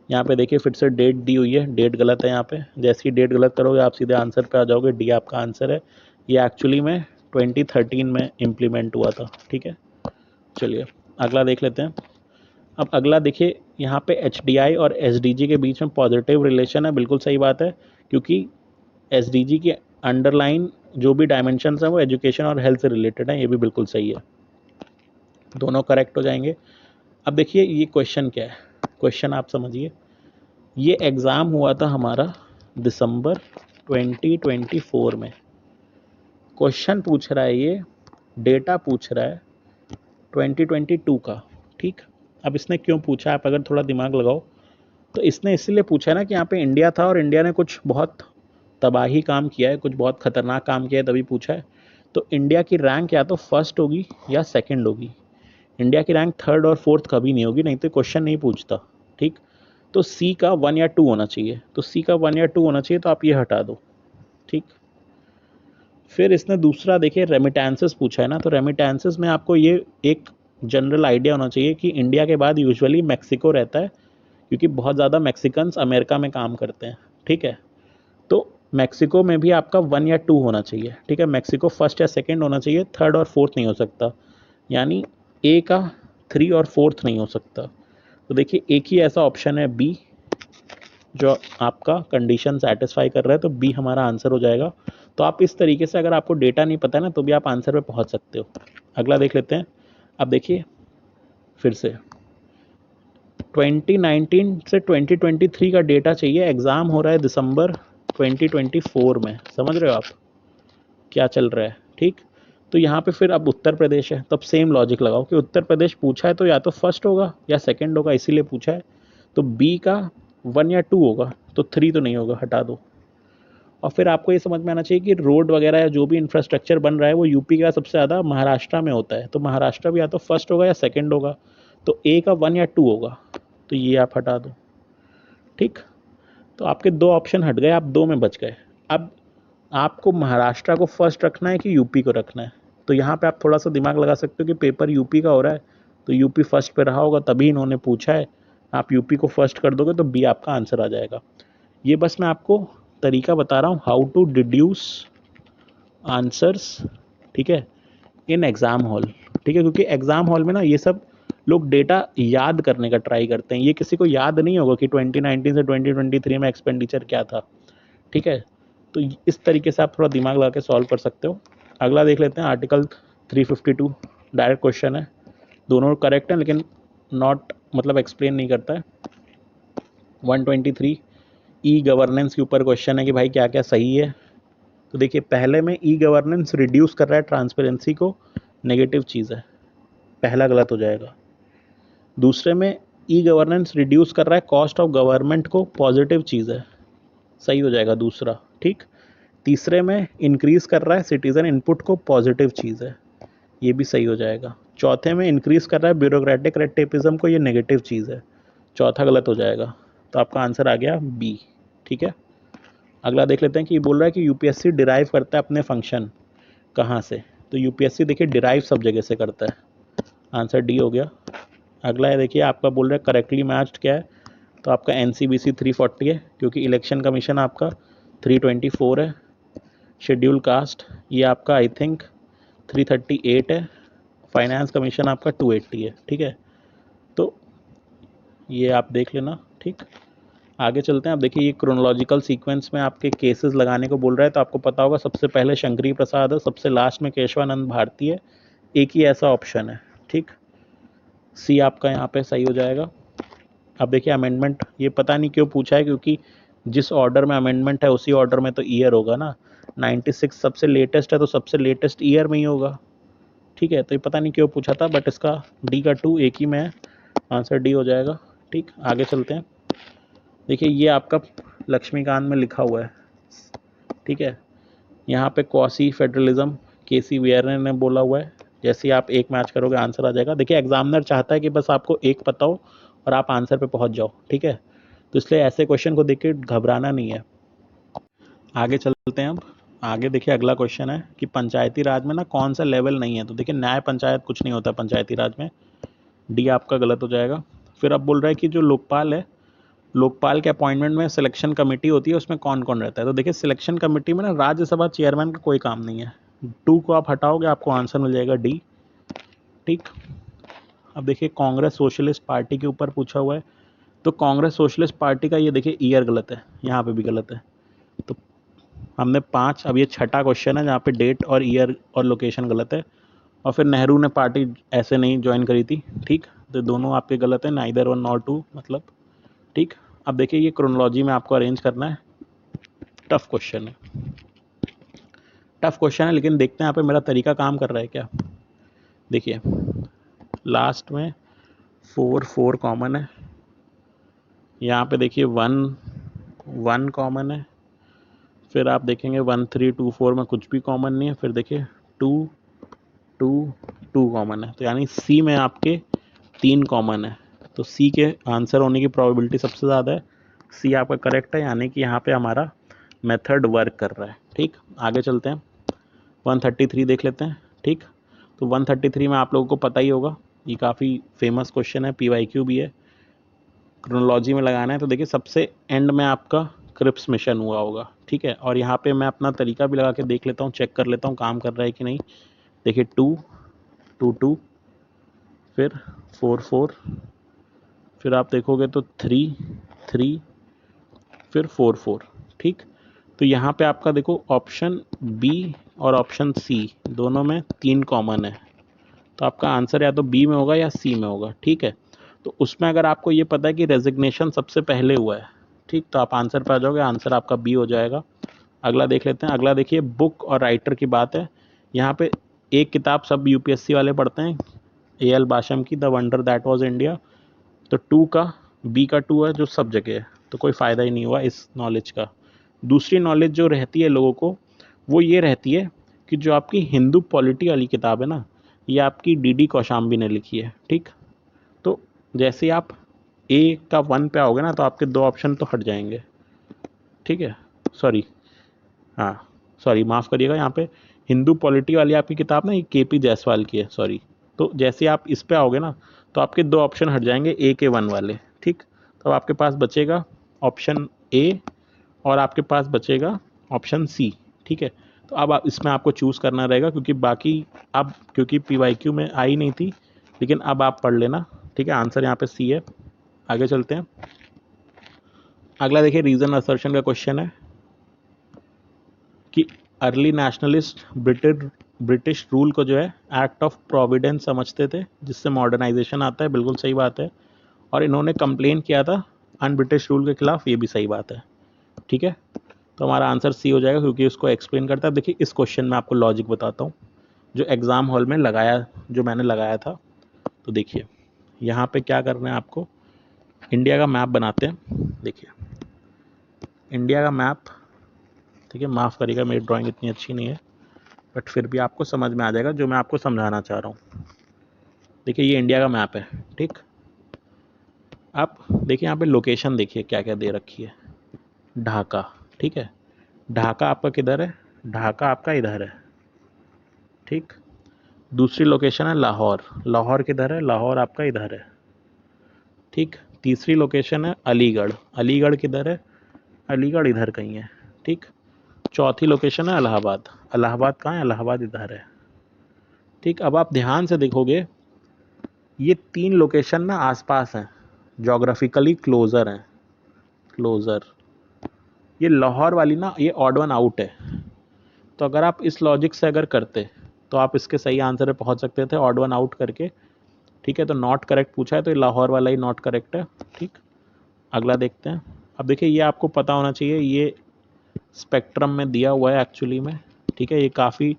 यहाँ पे देखिए फिर से डेट दी हुई है, डेट गलत है यहाँ पे, जैसे ही डेट गलत करोगे आप सीधे आंसर पे आ जाओगे, डी आपका आंसर है। ये एक्चुअली में 2013 में इम्प्लीमेंट हुआ था। ठीक है, चलिए अगला देख लेते हैं। अब अगला देखिए यहाँ पे HDI और SDG के बीच में पॉजिटिव रिलेशन है, बिल्कुल सही बात है, क्योंकि SDG के अंडरलाइन जो भी डायमेंशंस हैं वो एजुकेशन और हेल्थ से रिलेटेड हैं, ये भी बिल्कुल सही है, दोनों करेक्ट हो जाएंगे। अब देखिए ये क्वेश्चन क्या है, क्वेश्चन आप समझिए। ये एग्ज़ाम हुआ था हमारा दिसंबर 2024 में। क्वेश्चन पूछ रहा है, ये डेटा पूछ रहा है 2022 का। ठीक, अब इसने क्यों पूछा, आप अगर थोड़ा दिमाग लगाओ तो इसने इसलिए पूछा ना कि यहाँ पे इंडिया था और इंडिया ने कुछ बहुत तबाही काम किया है, कुछ बहुत खतरनाक काम किया है, तभी पूछा है। तो इंडिया की रैंक या तो फर्स्ट होगी या सेकंड होगी, इंडिया की रैंक थर्ड और फोर्थ कभी नहीं होगी, नहीं तो क्वेश्चन नहीं पूछता। ठीक, तो सी का 1 या 2 होना चाहिए, तो सी का 1 या 2 होना चाहिए, तो आप ये हटा दो। ठीक, फिर इसने दूसरा देखिए रेमिटेंसेस पूछा है ना, तो रेमिटेंसेस में आपको ये एक जनरल आइडिया होना चाहिए कि इंडिया के बाद यूजुअली मैक्सिको रहता है, क्योंकि बहुत ज़्यादा मैक्सिकन्स अमेरिका में काम करते हैं। ठीक है, तो मैक्सिको में भी आपका 1 या 2 होना चाहिए। ठीक है, मैक्सिको फर्स्ट या सेकंड होना चाहिए, थर्ड और फोर्थ नहीं हो सकता, यानी ए का 3 और 4th नहीं हो सकता। तो देखिए एक ही ऐसा ऑप्शन है बी जो आपका कंडीशन सेटिस्फाई कर रहा है, तो बी हमारा आंसर हो जाएगा। तो आप इस तरीके से अगर आपको डेटा नहीं पता है ना तो भी आप आंसर पे पहुंच सकते हो। अगला देख लेते हैं। अब देखिए फिर से 2019 से 2023 का डेटा चाहिए, एग्ज़ाम हो रहा है दिसंबर 2024 में, समझ रहे हो आप क्या चल रहा है। ठीक, तो यहाँ पे फिर अब उत्तर प्रदेश है, तब सेम लॉजिक लगाओ कि उत्तर प्रदेश पूछा है तो या तो फर्स्ट होगा या सेकंड होगा, इसीलिए पूछा है, तो बी का 1 या 2 होगा, तो 3 तो नहीं होगा, हटा दो। और फिर आपको ये समझ में आना चाहिए कि रोड वगैरह या जो भी इंफ्रास्ट्रक्चर बन रहा है वो यूपी का सबसे ज़्यादा महाराष्ट्र में होता है, तो महाराष्ट्र भी या तो फर्स्ट होगा या सेकंड होगा, तो ए का 1 या 2 होगा, तो ये आप हटा दो। ठीक, तो आपके 2 ऑप्शन हट गए, आप 2 में बच गए। अब आपको महाराष्ट्र को फर्स्ट रखना है कि यूपी को रखना है, तो यहाँ पे आप थोड़ा सा दिमाग लगा सकते हो कि पेपर यूपी का हो रहा है तो यूपी फर्स्ट पे रहा होगा, तभी इन्होंने पूछा है। आप यूपी को फर्स्ट कर दोगे तो बी आपका आंसर आ जाएगा। ये बस मैं आपको तरीका बता रहा हूँ हाउ टू डिड्यूस आंसर्स, ठीक है, इन एग्ज़ाम हॉल। ठीक है, क्योंकि एग्ज़ाम हॉल में ना ये सब लोग डेटा याद करने का ट्राई करते हैं, ये किसी को याद नहीं होगा कि 2019 से 2023 में एक्सपेंडिचर क्या था। ठीक है, तो इस तरीके से आप थोड़ा दिमाग लगा के सॉल्व कर सकते हो। अगला देख लेते हैं, आर्टिकल 352 डायरेक्ट क्वेश्चन है, दोनों करेक्ट हैं लेकिन नॉट मतलब एक्सप्लेन नहीं करता है। 123 ई गवर्नेंस के ऊपर क्वेश्चन है कि भाई क्या क्या सही है। तो देखिए पहले में ई गवर्नेंस रिड्यूस कर रहा है ट्रांसपेरेंसी को, नेगेटिव चीज़ है, पहला गलत हो जाएगा। दूसरे में ई गवर्नेंस रिड्यूस कर रहा है कॉस्ट ऑफ गवर्नमेंट को, पॉजिटिव चीज़ है, सही हो जाएगा दूसरा, ठीक। तीसरे में इंक्रीज कर रहा है सिटीजन इनपुट को, पॉजिटिव चीज़ है, ये भी सही हो जाएगा। चौथे में इंक्रीज कर रहा है ब्यूरोक्रेटिक रेड टेपिज्म को, ये नेगेटिव चीज़ है, चौथा गलत हो जाएगा। तो आपका आंसर आ गया बी, ठीक है। अगला देख लेते हैं कि बोल रहा है कि यूपीएससी डिराइव करता है अपने फंक्शन कहाँ से। तो यूपीएससी देखिए डिराइव सब जगह से करता है, आंसर डी हो गया। अगला है देखिए आपका बोल रहा है करेक्टली मैच्ड क्या है, तो आपका एनसीबीसी 340 है क्योंकि इलेक्शन कमीशन आपका 324 है। शेड्यूल कास्ट ये आपका आई थिंक 338 है। फाइनेंस कमीशन आपका 280 है, ठीक है। तो ये आप देख लेना, ठीक। आगे चलते हैं। अब देखिए ये क्रोनोलॉजिकल सीक्वेंस में आपके केसेस लगाने को बोल रहा है, तो आपको पता होगा सबसे पहले शंकरी प्रसाद है, सबसे लास्ट में केशवानंद भारती है, एक ही ऐसा ऑप्शन है, ठीक। सी आपका यहाँ पे सही हो जाएगा। अब देखिए अमेंडमेंट ये पता नहीं क्यों पूछा है, क्योंकि जिस ऑर्डर में अमेंडमेंट है उसी ऑर्डर में तो ईयर होगा ना। 96 सबसे लेटेस्ट है तो सबसे लेटेस्ट ईयर में ही होगा, ठीक है। तो ये पता नहीं क्यों पूछा था, बट इसका डी का 2 एक ही में है, आंसर डी हो जाएगा, ठीक। आगे चलते हैं। देखिए ये आपका लक्ष्मीकांत में लिखा हुआ है, ठीक है। यहाँ पे क्वासी फेडरलिज्म केसी वियरने ने बोला हुआ है, जैसे ही आप एक मैच करोगे आंसर आ जाएगा। देखिए एग्जामिनर चाहता है कि बस आपको एक पता हो और आप आंसर पे पहुंच जाओ, ठीक है। तो इसलिए ऐसे क्वेश्चन को देख के घबराना नहीं है। आगे चलते हैं। अब आगे देखिए अगला क्वेश्चन है कि पंचायती राज में ना कौन सा लेवल नहीं है। तो देखिए न्याय पंचायत कुछ नहीं होता पंचायती राज में, डी आपका गलत हो जाएगा। फिर अब बोल रहा है कि जो लोकपाल है, लोकपाल के अपॉइंटमेंट में सिलेक्शन कमेटी होती है, उसमें कौन कौन रहता है। तो देखिए सिलेक्शन कमेटी में ना राज्यसभा चेयरमैन का कोई काम नहीं है, 2 को आप हटाओगे आपको आंसर मिल जाएगा डी, ठीक। अब देखिए कांग्रेस सोशलिस्ट पार्टी के ऊपर पूछा हुआ है, तो कांग्रेस सोशलिस्ट पार्टी का ये देखिए ईयर गलत है, यहाँ पे भी गलत है। तो हमने 5, अब ये छठा क्वेश्चन है जहाँ पे डेट और ईयर और लोकेशन गलत है। और फिर नेहरू ने पार्टी ऐसे नहीं ज्वाइन करी थी, ठीक। तो दोनों आपके गलत है, नाइदर 1 नॉर 2 मतलब, ठीक। अब देखिए ये क्रोनोलॉजी में आपको अरेंज करना है, टफ क्वेश्चन है, टफ क्वेश्चन है, लेकिन देखते हैं यहाँ पे मेरा तरीका काम कर रहा है क्या। देखिए लास्ट में 4 कॉमन है, यहाँ पे देखिए 1 कॉमन है, फिर आप देखेंगे 1 3 2 4 में कुछ भी कॉमन नहीं है, फिर देखिए 2 2 2 कॉमन है, तो यानी सी में आपके 3 कॉमन है। तो सी के आंसर होने की प्रोबेबिलिटी सबसे ज़्यादा है, सी आपका करेक्ट है, यानी कि यहाँ पे हमारा मेथड वर्क कर रहा है, ठीक। आगे चलते हैं, 133 देख लेते हैं, ठीक। तो 133 में आप लोगों को पता ही होगा, ये काफ़ी फेमस क्वेश्चन है, PYQ भी है, क्रोनोलॉजी में लगाना है। तो देखिए सबसे एंड में आपका क्रिप्स मिशन हुआ होगा, ठीक है। और यहाँ पे मैं अपना तरीका भी लगा के देख लेता हूँ, चेक कर लेता हूँ काम कर रहा है कि नहीं। देखिए 2 2 2, फिर 4 4, फिर आप देखोगे तो 3 3, फिर 4 4, ठीक। तो यहाँ पे आपका देखो ऑप्शन बी और ऑप्शन सी दोनों में 3 कॉमन है, तो आपका आंसर या तो बी में होगा या सी में होगा, ठीक है। तो उसमें अगर आपको ये पता है कि रेजिग्नेशन सबसे पहले हुआ है, ठीक, तो आप आंसर पे आ जाओगे, आंसर आपका बी हो जाएगा। अगला देख लेते हैं। अगला देखिए बुक और राइटर की बात है, यहाँ पे एक किताब सब यूपीएससी वाले पढ़ते हैं, AL बाशम की the wonder that was India. तो 2 का बी का 2 है जो सब जगह है, तो कोई फ़ायदा ही नहीं हुआ इस नॉलेज का। दूसरी नॉलेज जो रहती है लोगों को, वो ये रहती है कि जो आपकी हिंदू पॉलिटी वाली किताब है ना, ये आपकी DD कौशाम्बी ने लिखी है, ठीक। तो जैसे आप ए का 1 पे आओगे ना, तो आपके 2 ऑप्शन तो हट जाएंगे, ठीक है। सॉरी, हाँ सॉरी माफ़ करिएगा, यहाँ पे हिंदू पॉलिटी वाली आपकी किताब ना ये KP जायसवाल की है, सॉरी। तो जैसे आप इस पे आओगे ना, तो आपके 2 ऑप्शन हट जाएंगे A के 1 वाले, ठीक। तो आपके पास बचेगा ऑप्शन A और आपके पास बचेगा ऑप्शन C, ठीक है। तो अब आप इसमें आपको चूज़ करना रहेगा, क्योंकि बाकी अब क्योंकि PYQ में आई नहीं थी, लेकिन अब आप पढ़ लेना, ठीक है। आंसर यहाँ पे C है। आगे चलते हैं। अगला देखिए रीज़न असर्शन का क्वेश्चन है, कि अर्ली नेशनलिस्ट ब्रिटिश रूल को जो है एक्ट ऑफ प्रोविडेंस समझते थे, जिससे मॉडर्नाइजेशन आता है, बिल्कुल सही बात है। और इन्होंने कंप्लेन किया था अन ब्रिटिश रूल के खिलाफ, ये भी सही बात है। ठीक है, तो हमारा आंसर सी हो जाएगा, क्योंकि उसको एक्सप्लेन करता है। देखिए इस क्वेश्चन में आपको लॉजिक बताता हूँ, जो एग्ज़ाम हॉल में लगाया, जो मैंने लगाया था। तो देखिए यहाँ पे क्या करना है आपको, इंडिया का मैप बनाते हैं। देखिए इंडिया का मैप, ठीक है, माफ़ करिएगा मेरी ड्राइंग इतनी अच्छी नहीं है, बट फिर भी आपको समझ में आ जाएगा जो मैं आपको समझाना चाह रहा हूँ। देखिए ये इंडिया का मैप है, ठीक। आप देखिए यहाँ पे लोकेशन देखिए क्या क्या दे रखी है। ढाका, ठीक है, ढाका आपका किधर है, ढाका आपका इधर है, ठीक। दूसरी लोकेशन है लाहौर, लाहौर किधर है, लाहौर आपका इधर है, ठीक। तीसरी लोकेशन है अलीगढ़, अलीगढ़ किधर है, अलीगढ़ इधर कहीं है, ठीक। चौथी लोकेशन है इलाहाबाद, इलाहाबाद कहाँ है, इलाहाबाद इधर है, ठीक। अब आप ध्यान से देखोगे ये तीन लोकेशन ना आसपास हैं, जोग्राफिकली क्लोज़र हैं, क्लोज़र। ये लाहौर वाली ना ये ऑड वन आउट है। तो अगर आप इस लॉजिक से अगर करते तो आप इसके सही आंसर पे पहुंच सकते थे ऑड वन आउट करके, ठीक है। तो नॉट करेक्ट पूछा है, तो ये लाहौर वाला ही नॉट करेक्ट है, ठीक। अगला देखते हैं। अब देखिए ये आपको पता होना चाहिए, ये स्पेक्ट्रम में दिया हुआ है एक्चुअली में, ठीक है। ये काफ़ी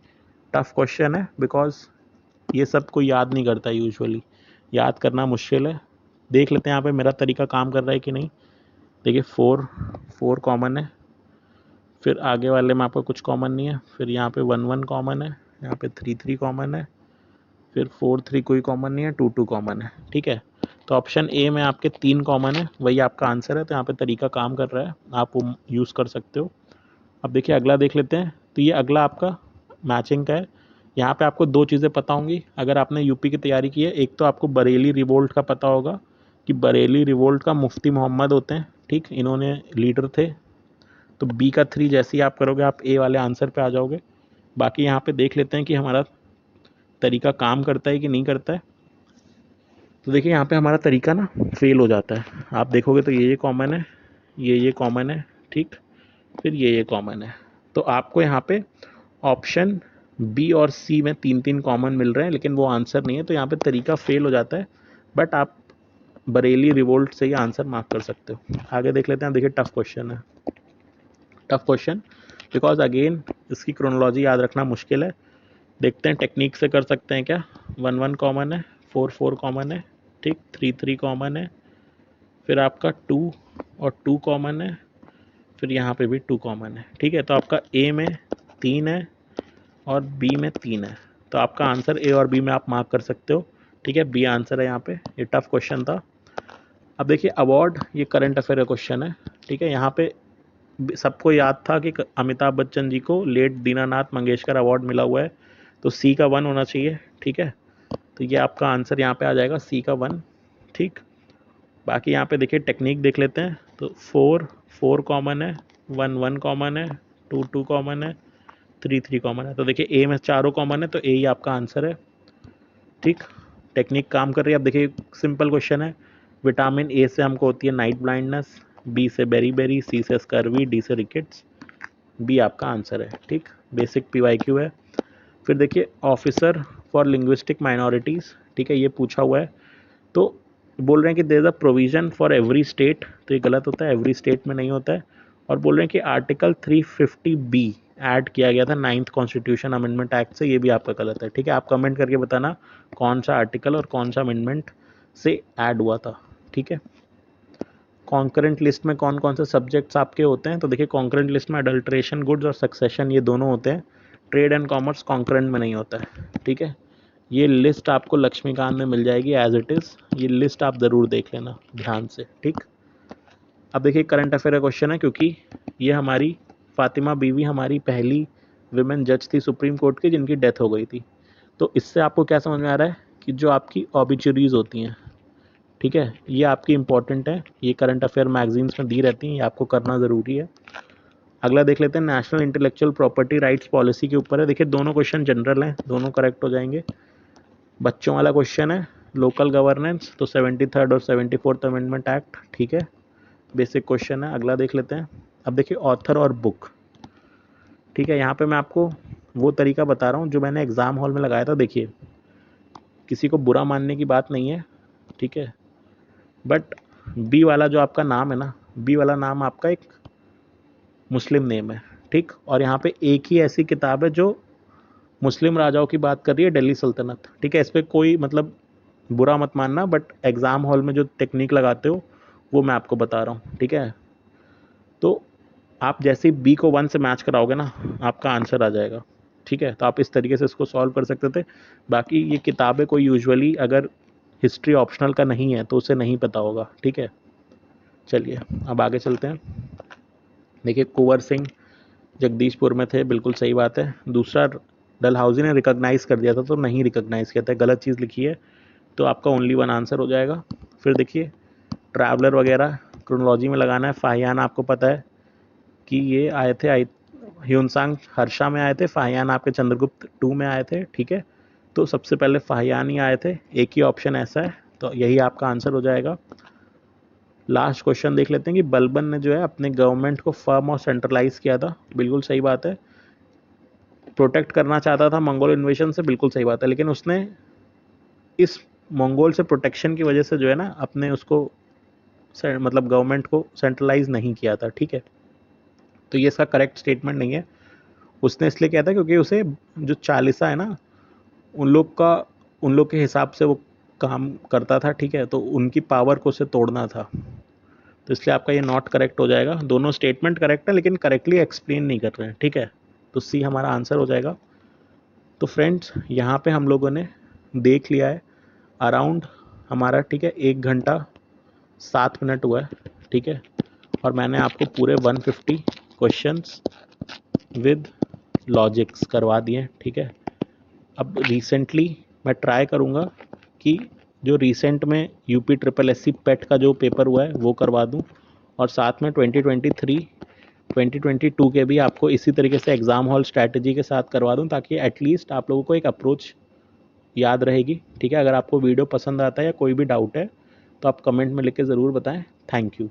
टफ क्वेश्चन है, बिकॉज ये सब कोई याद नहीं करता यूजुअली, याद करना मुश्किल है। देख लेते हैं यहाँ पे मेरा तरीका काम कर रहा है कि नहीं। देखिए 4 कॉमन है, फिर आगे वाले में आपका कुछ कॉमन नहीं है, फिर यहाँ पे 1 कॉमन है, यहाँ पे 3 कॉमन है, फिर 4 कोई कॉमन नहीं है, 2 कॉमन है, ठीक है। तो ऑप्शन ए में आपके 3 कॉमन है, वही आपका आंसर है। तो यहाँ पे तरीका काम कर रहा है, आप वो यूज़ कर सकते हो। अब देखिए अगला देख लेते हैं। तो ये अगला आपका मैचिंग का है। यहाँ पे आपको 2 चीज़ें पता होंगी अगर आपने यूपी की तैयारी की है। एक तो आपको बरेली रिवोल्ट का पता होगा कि बरेली रिवोल्ट का मुफ्ती मोहम्मद होते हैं, ठीक, इन्होंने लीडर थे। तो बी का 3 जैसे ही आप करोगे आप ए वाले आंसर पे आ जाओगे। बाकी यहाँ पे देख लेते हैं कि हमारा तरीका काम करता है कि नहीं करता है। तो देखिए यहाँ पे हमारा तरीका ना फेल हो जाता है। आप देखोगे तो ये कॉमन है, ये कॉमन है, ठीक, फिर ये कॉमन है। तो आपको यहाँ पे ऑप्शन बी और सी में 3 कॉमन मिल रहे हैं, लेकिन वो आंसर नहीं है। तो यहाँ पे तरीका फेल हो जाता है, बट आप बरेली रिवोल्ट से ही आंसर मार्क कर सकते हो। आगे देख लेते हैं। देखिए टफ क्वेश्चन है, टफ क्वेश्चन, बिकॉज अगेन इसकी क्रोनोलॉजी याद रखना मुश्किल है। देखते हैं टेक्निक से कर सकते हैं क्या। 1 कॉमन है, 4 कॉमन है, ठीक, 3 कॉमन है, फिर आपका 2 और 2 कॉमन है, फिर यहाँ पे भी 2 कॉमन है, ठीक है। तो आपका ए में 3 है और बी में 3 है। तो आपका आंसर ए और बी में आप मार्क कर सकते हो, ठीक है। बी आंसर है यहाँ पे। ये टफ क्वेश्चन था। अब देखिए अवार्ड, ये करंट अफेयर का क्वेश्चन है, ठीक है। यहाँ पे सबको याद था कि अमिताभ बच्चन जी को लेट दीनानाथ मंगेशकर अवार्ड मिला हुआ है। तो सी का 1 होना चाहिए, ठीक है। तो ये आपका आंसर यहाँ पे आ जाएगा, सी का 1, ठीक। बाकी यहाँ पे देखिए टेक्निक देख लेते हैं। तो 4 कॉमन है, 1 कॉमन है, 2 कॉमन है, 3 कॉमन है। तो देखिए ए में चारों कॉमन है, तो ए ही आपका आंसर है, ठीक। टेक्निक काम कर रही है। अब देखिए सिंपल क्वेश्चन है। विटामिन ए से हमको होती है नाइट ब्लाइंडनेस, बी से बेरी, सी से स्कर्वी, डी से रिकेट्स। बी आपका आंसर है, ठीक। बेसिक पीवाईक्यू है। फिर देखिए ऑफिसर फॉर लिंग्विस्टिक माइनॉरिटीज़, ठीक है, ये पूछा हुआ है। तो बोल रहे हैं कि there is a provision for every state, तो ये गलत होता है, एवरी स्टेट में नहीं होता है। और बोल रहे हैं कि आर्टिकल 350B ऐड किया गया था 9th कॉन्स्टिट्यूशन अमेंडमेंट एक्ट से, ये भी आपका गलत है, ठीक है। आप कमेंट करके बताना कौन सा आर्टिकल और कौन सा अमेंडमेंट से ऐड हुआ था, ठीक है। कॉन्करेंट लिस्ट में कौन कौन से सब्जेक्ट्स आपके होते हैं। तो देखिए कॉन्करेंट लिस्ट में अडल्ट्रेशन गुड्स और सक्सेशन ये दोनों होते हैं। ट्रेड एंड कॉमर्स कॉन्करेंट में नहीं होता है, ठीक है। ये लिस्ट आपको लक्ष्मीकांत में मिल जाएगी एज इट इज़, ये लिस्ट आप ज़रूर देख लेना ध्यान से, ठीक। अब देखिए करंट अफेयर का क्वेश्चन है, क्योंकि ये हमारी फातिमा बीवी हमारी पहली विमेन जज थी सुप्रीम कोर्ट की जिनकी डेथ हो गई थी। तो इससे आपको क्या समझ में आ रहा है कि जो आपकी ऑबिचुरीज होती हैं, ठीक है, ये आपकी इंपॉर्टेंट है, ये करंट अफेयर मैगजीन्स में दी रहती हैं, ये आपको करना ज़रूरी है। अगला देख लेते हैं। National intellectual property rights policy के ऊपर है। देखिए दोनों क्वेश्चन जनरल हैं, दोनों करेक्ट हो जाएंगे। बच्चों वाला क्वेश्चन है लोकल गवर्नेंस, तो 73rd और 74th अमेंडमेंट एक्ट, ठीक है, बेसिक क्वेश्चन है। अगला देख लेते हैं। अब देखिए ऑथर और बुक, ठीक है, यहाँ पे मैं आपको वो तरीका बता रहा हूँ जो मैंने एग्ज़ाम हॉल में लगाया था। देखिए, किसी को बुरा मानने की बात नहीं है, ठीक है, बट बी वाला जो आपका नाम है ना, बी वाला नाम आपका एक मुस्लिम नेम है, ठीक। और यहाँ पे एक ही ऐसी किताब है जो मुस्लिम राजाओं की बात कर रही है, दिल्ली सल्तनत, ठीक है। इस पर कोई मतलब बुरा मत मानना, बट एग्ज़ाम हॉल में जो टेक्निक लगाते हो वो मैं आपको बता रहा हूँ, ठीक है। तो आप जैसे ही बी को 1 से मैच कराओगे ना, आपका आंसर आ जाएगा, ठीक है। तो आप इस तरीके से इसको सॉल्व कर सकते थे। बाकी ये किताबें कोई यूजुअली अगर हिस्ट्री ऑप्शनल का नहीं है तो उसे नहीं पता होगा, ठीक है। चलिए अब आगे चलते हैं। देखिए, कुंवर सिंह जगदीशपुर में थे, बिल्कुल सही बात है। दूसरा, डलहौजी ने रिकॉग्नाइज कर दिया था, तो नहीं रिकॉग्नाइज किया था, गलत चीज़ लिखी है, तो आपका ओनली 1 आंसर हो जाएगा। फिर देखिए, ट्रैवलर वगैरह क्रोनोलॉजी में लगाना है। फाहियान आपको पता है कि ये आए थे, ह्यूनसांग हर्षा में आए थे, फाहियान आपके चंद्रगुप्त 2 में आए थे, ठीक है। तो सबसे पहले फाहियान ही आए थे, एक ही ऑप्शन ऐसा है, तो यही आपका आंसर हो जाएगा। लास्ट क्वेश्चन देख लेते हैं कि बलबन ने जो है अपने गवर्नमेंट को फर्म और सेंट्रलाइज किया था, बिल्कुल सही बात है। प्रोटेक्ट करना चाहता था मंगोल इन्वेशन से, बिल्कुल सही बात है, लेकिन उसने इस मंगोल से प्रोटेक्शन की वजह से जो है ना अपने उसको मतलब गवर्नमेंट को सेंट्रलाइज नहीं किया था, ठीक है। तो ये इसका करेक्ट स्टेटमेंट नहीं है। उसने इसलिए किया था क्योंकि उसे जो चालीसा है ना, उन लोग के हिसाब से वो काम करता था, ठीक है। तो उनकी पावर को उसे तोड़ना था, तो इसलिए आपका ये नॉट करेक्ट हो जाएगा। दोनों स्टेटमेंट करेक्ट है लेकिन करेक्टली एक्सप्लेन नहीं कर रहे हैं, ठीक है। तो सी हमारा आंसर हो जाएगा। तो फ्रेंड्स, यहाँ पे हम लोगों ने देख लिया है अराउंड हमारा, ठीक है, 1 घंटा 7 मिनट हुआ है, ठीक है। और मैंने आपको पूरे 150 क्वेश्चंस विद लॉजिक्स करवा दिए, ठीक है। अब रिसेंटली मैं ट्राई करूँगा कि जो रिसेंट में यूपी ट्रिपल एससी पेट का जो पेपर हुआ है वो करवा दूँ, और साथ में 2023 2022 के भी आपको इसी तरीके से एग्ज़ाम हॉल स्ट्रैटेजी के साथ करवा दूँ, ताकि एटलीस्ट आप लोगों को एक अप्रोच याद रहेगी, ठीक है। अगर आपको वीडियो पसंद आता है या कोई भी डाउट है तो आप कमेंट में लिख के ज़रूर बताएं। Thank you.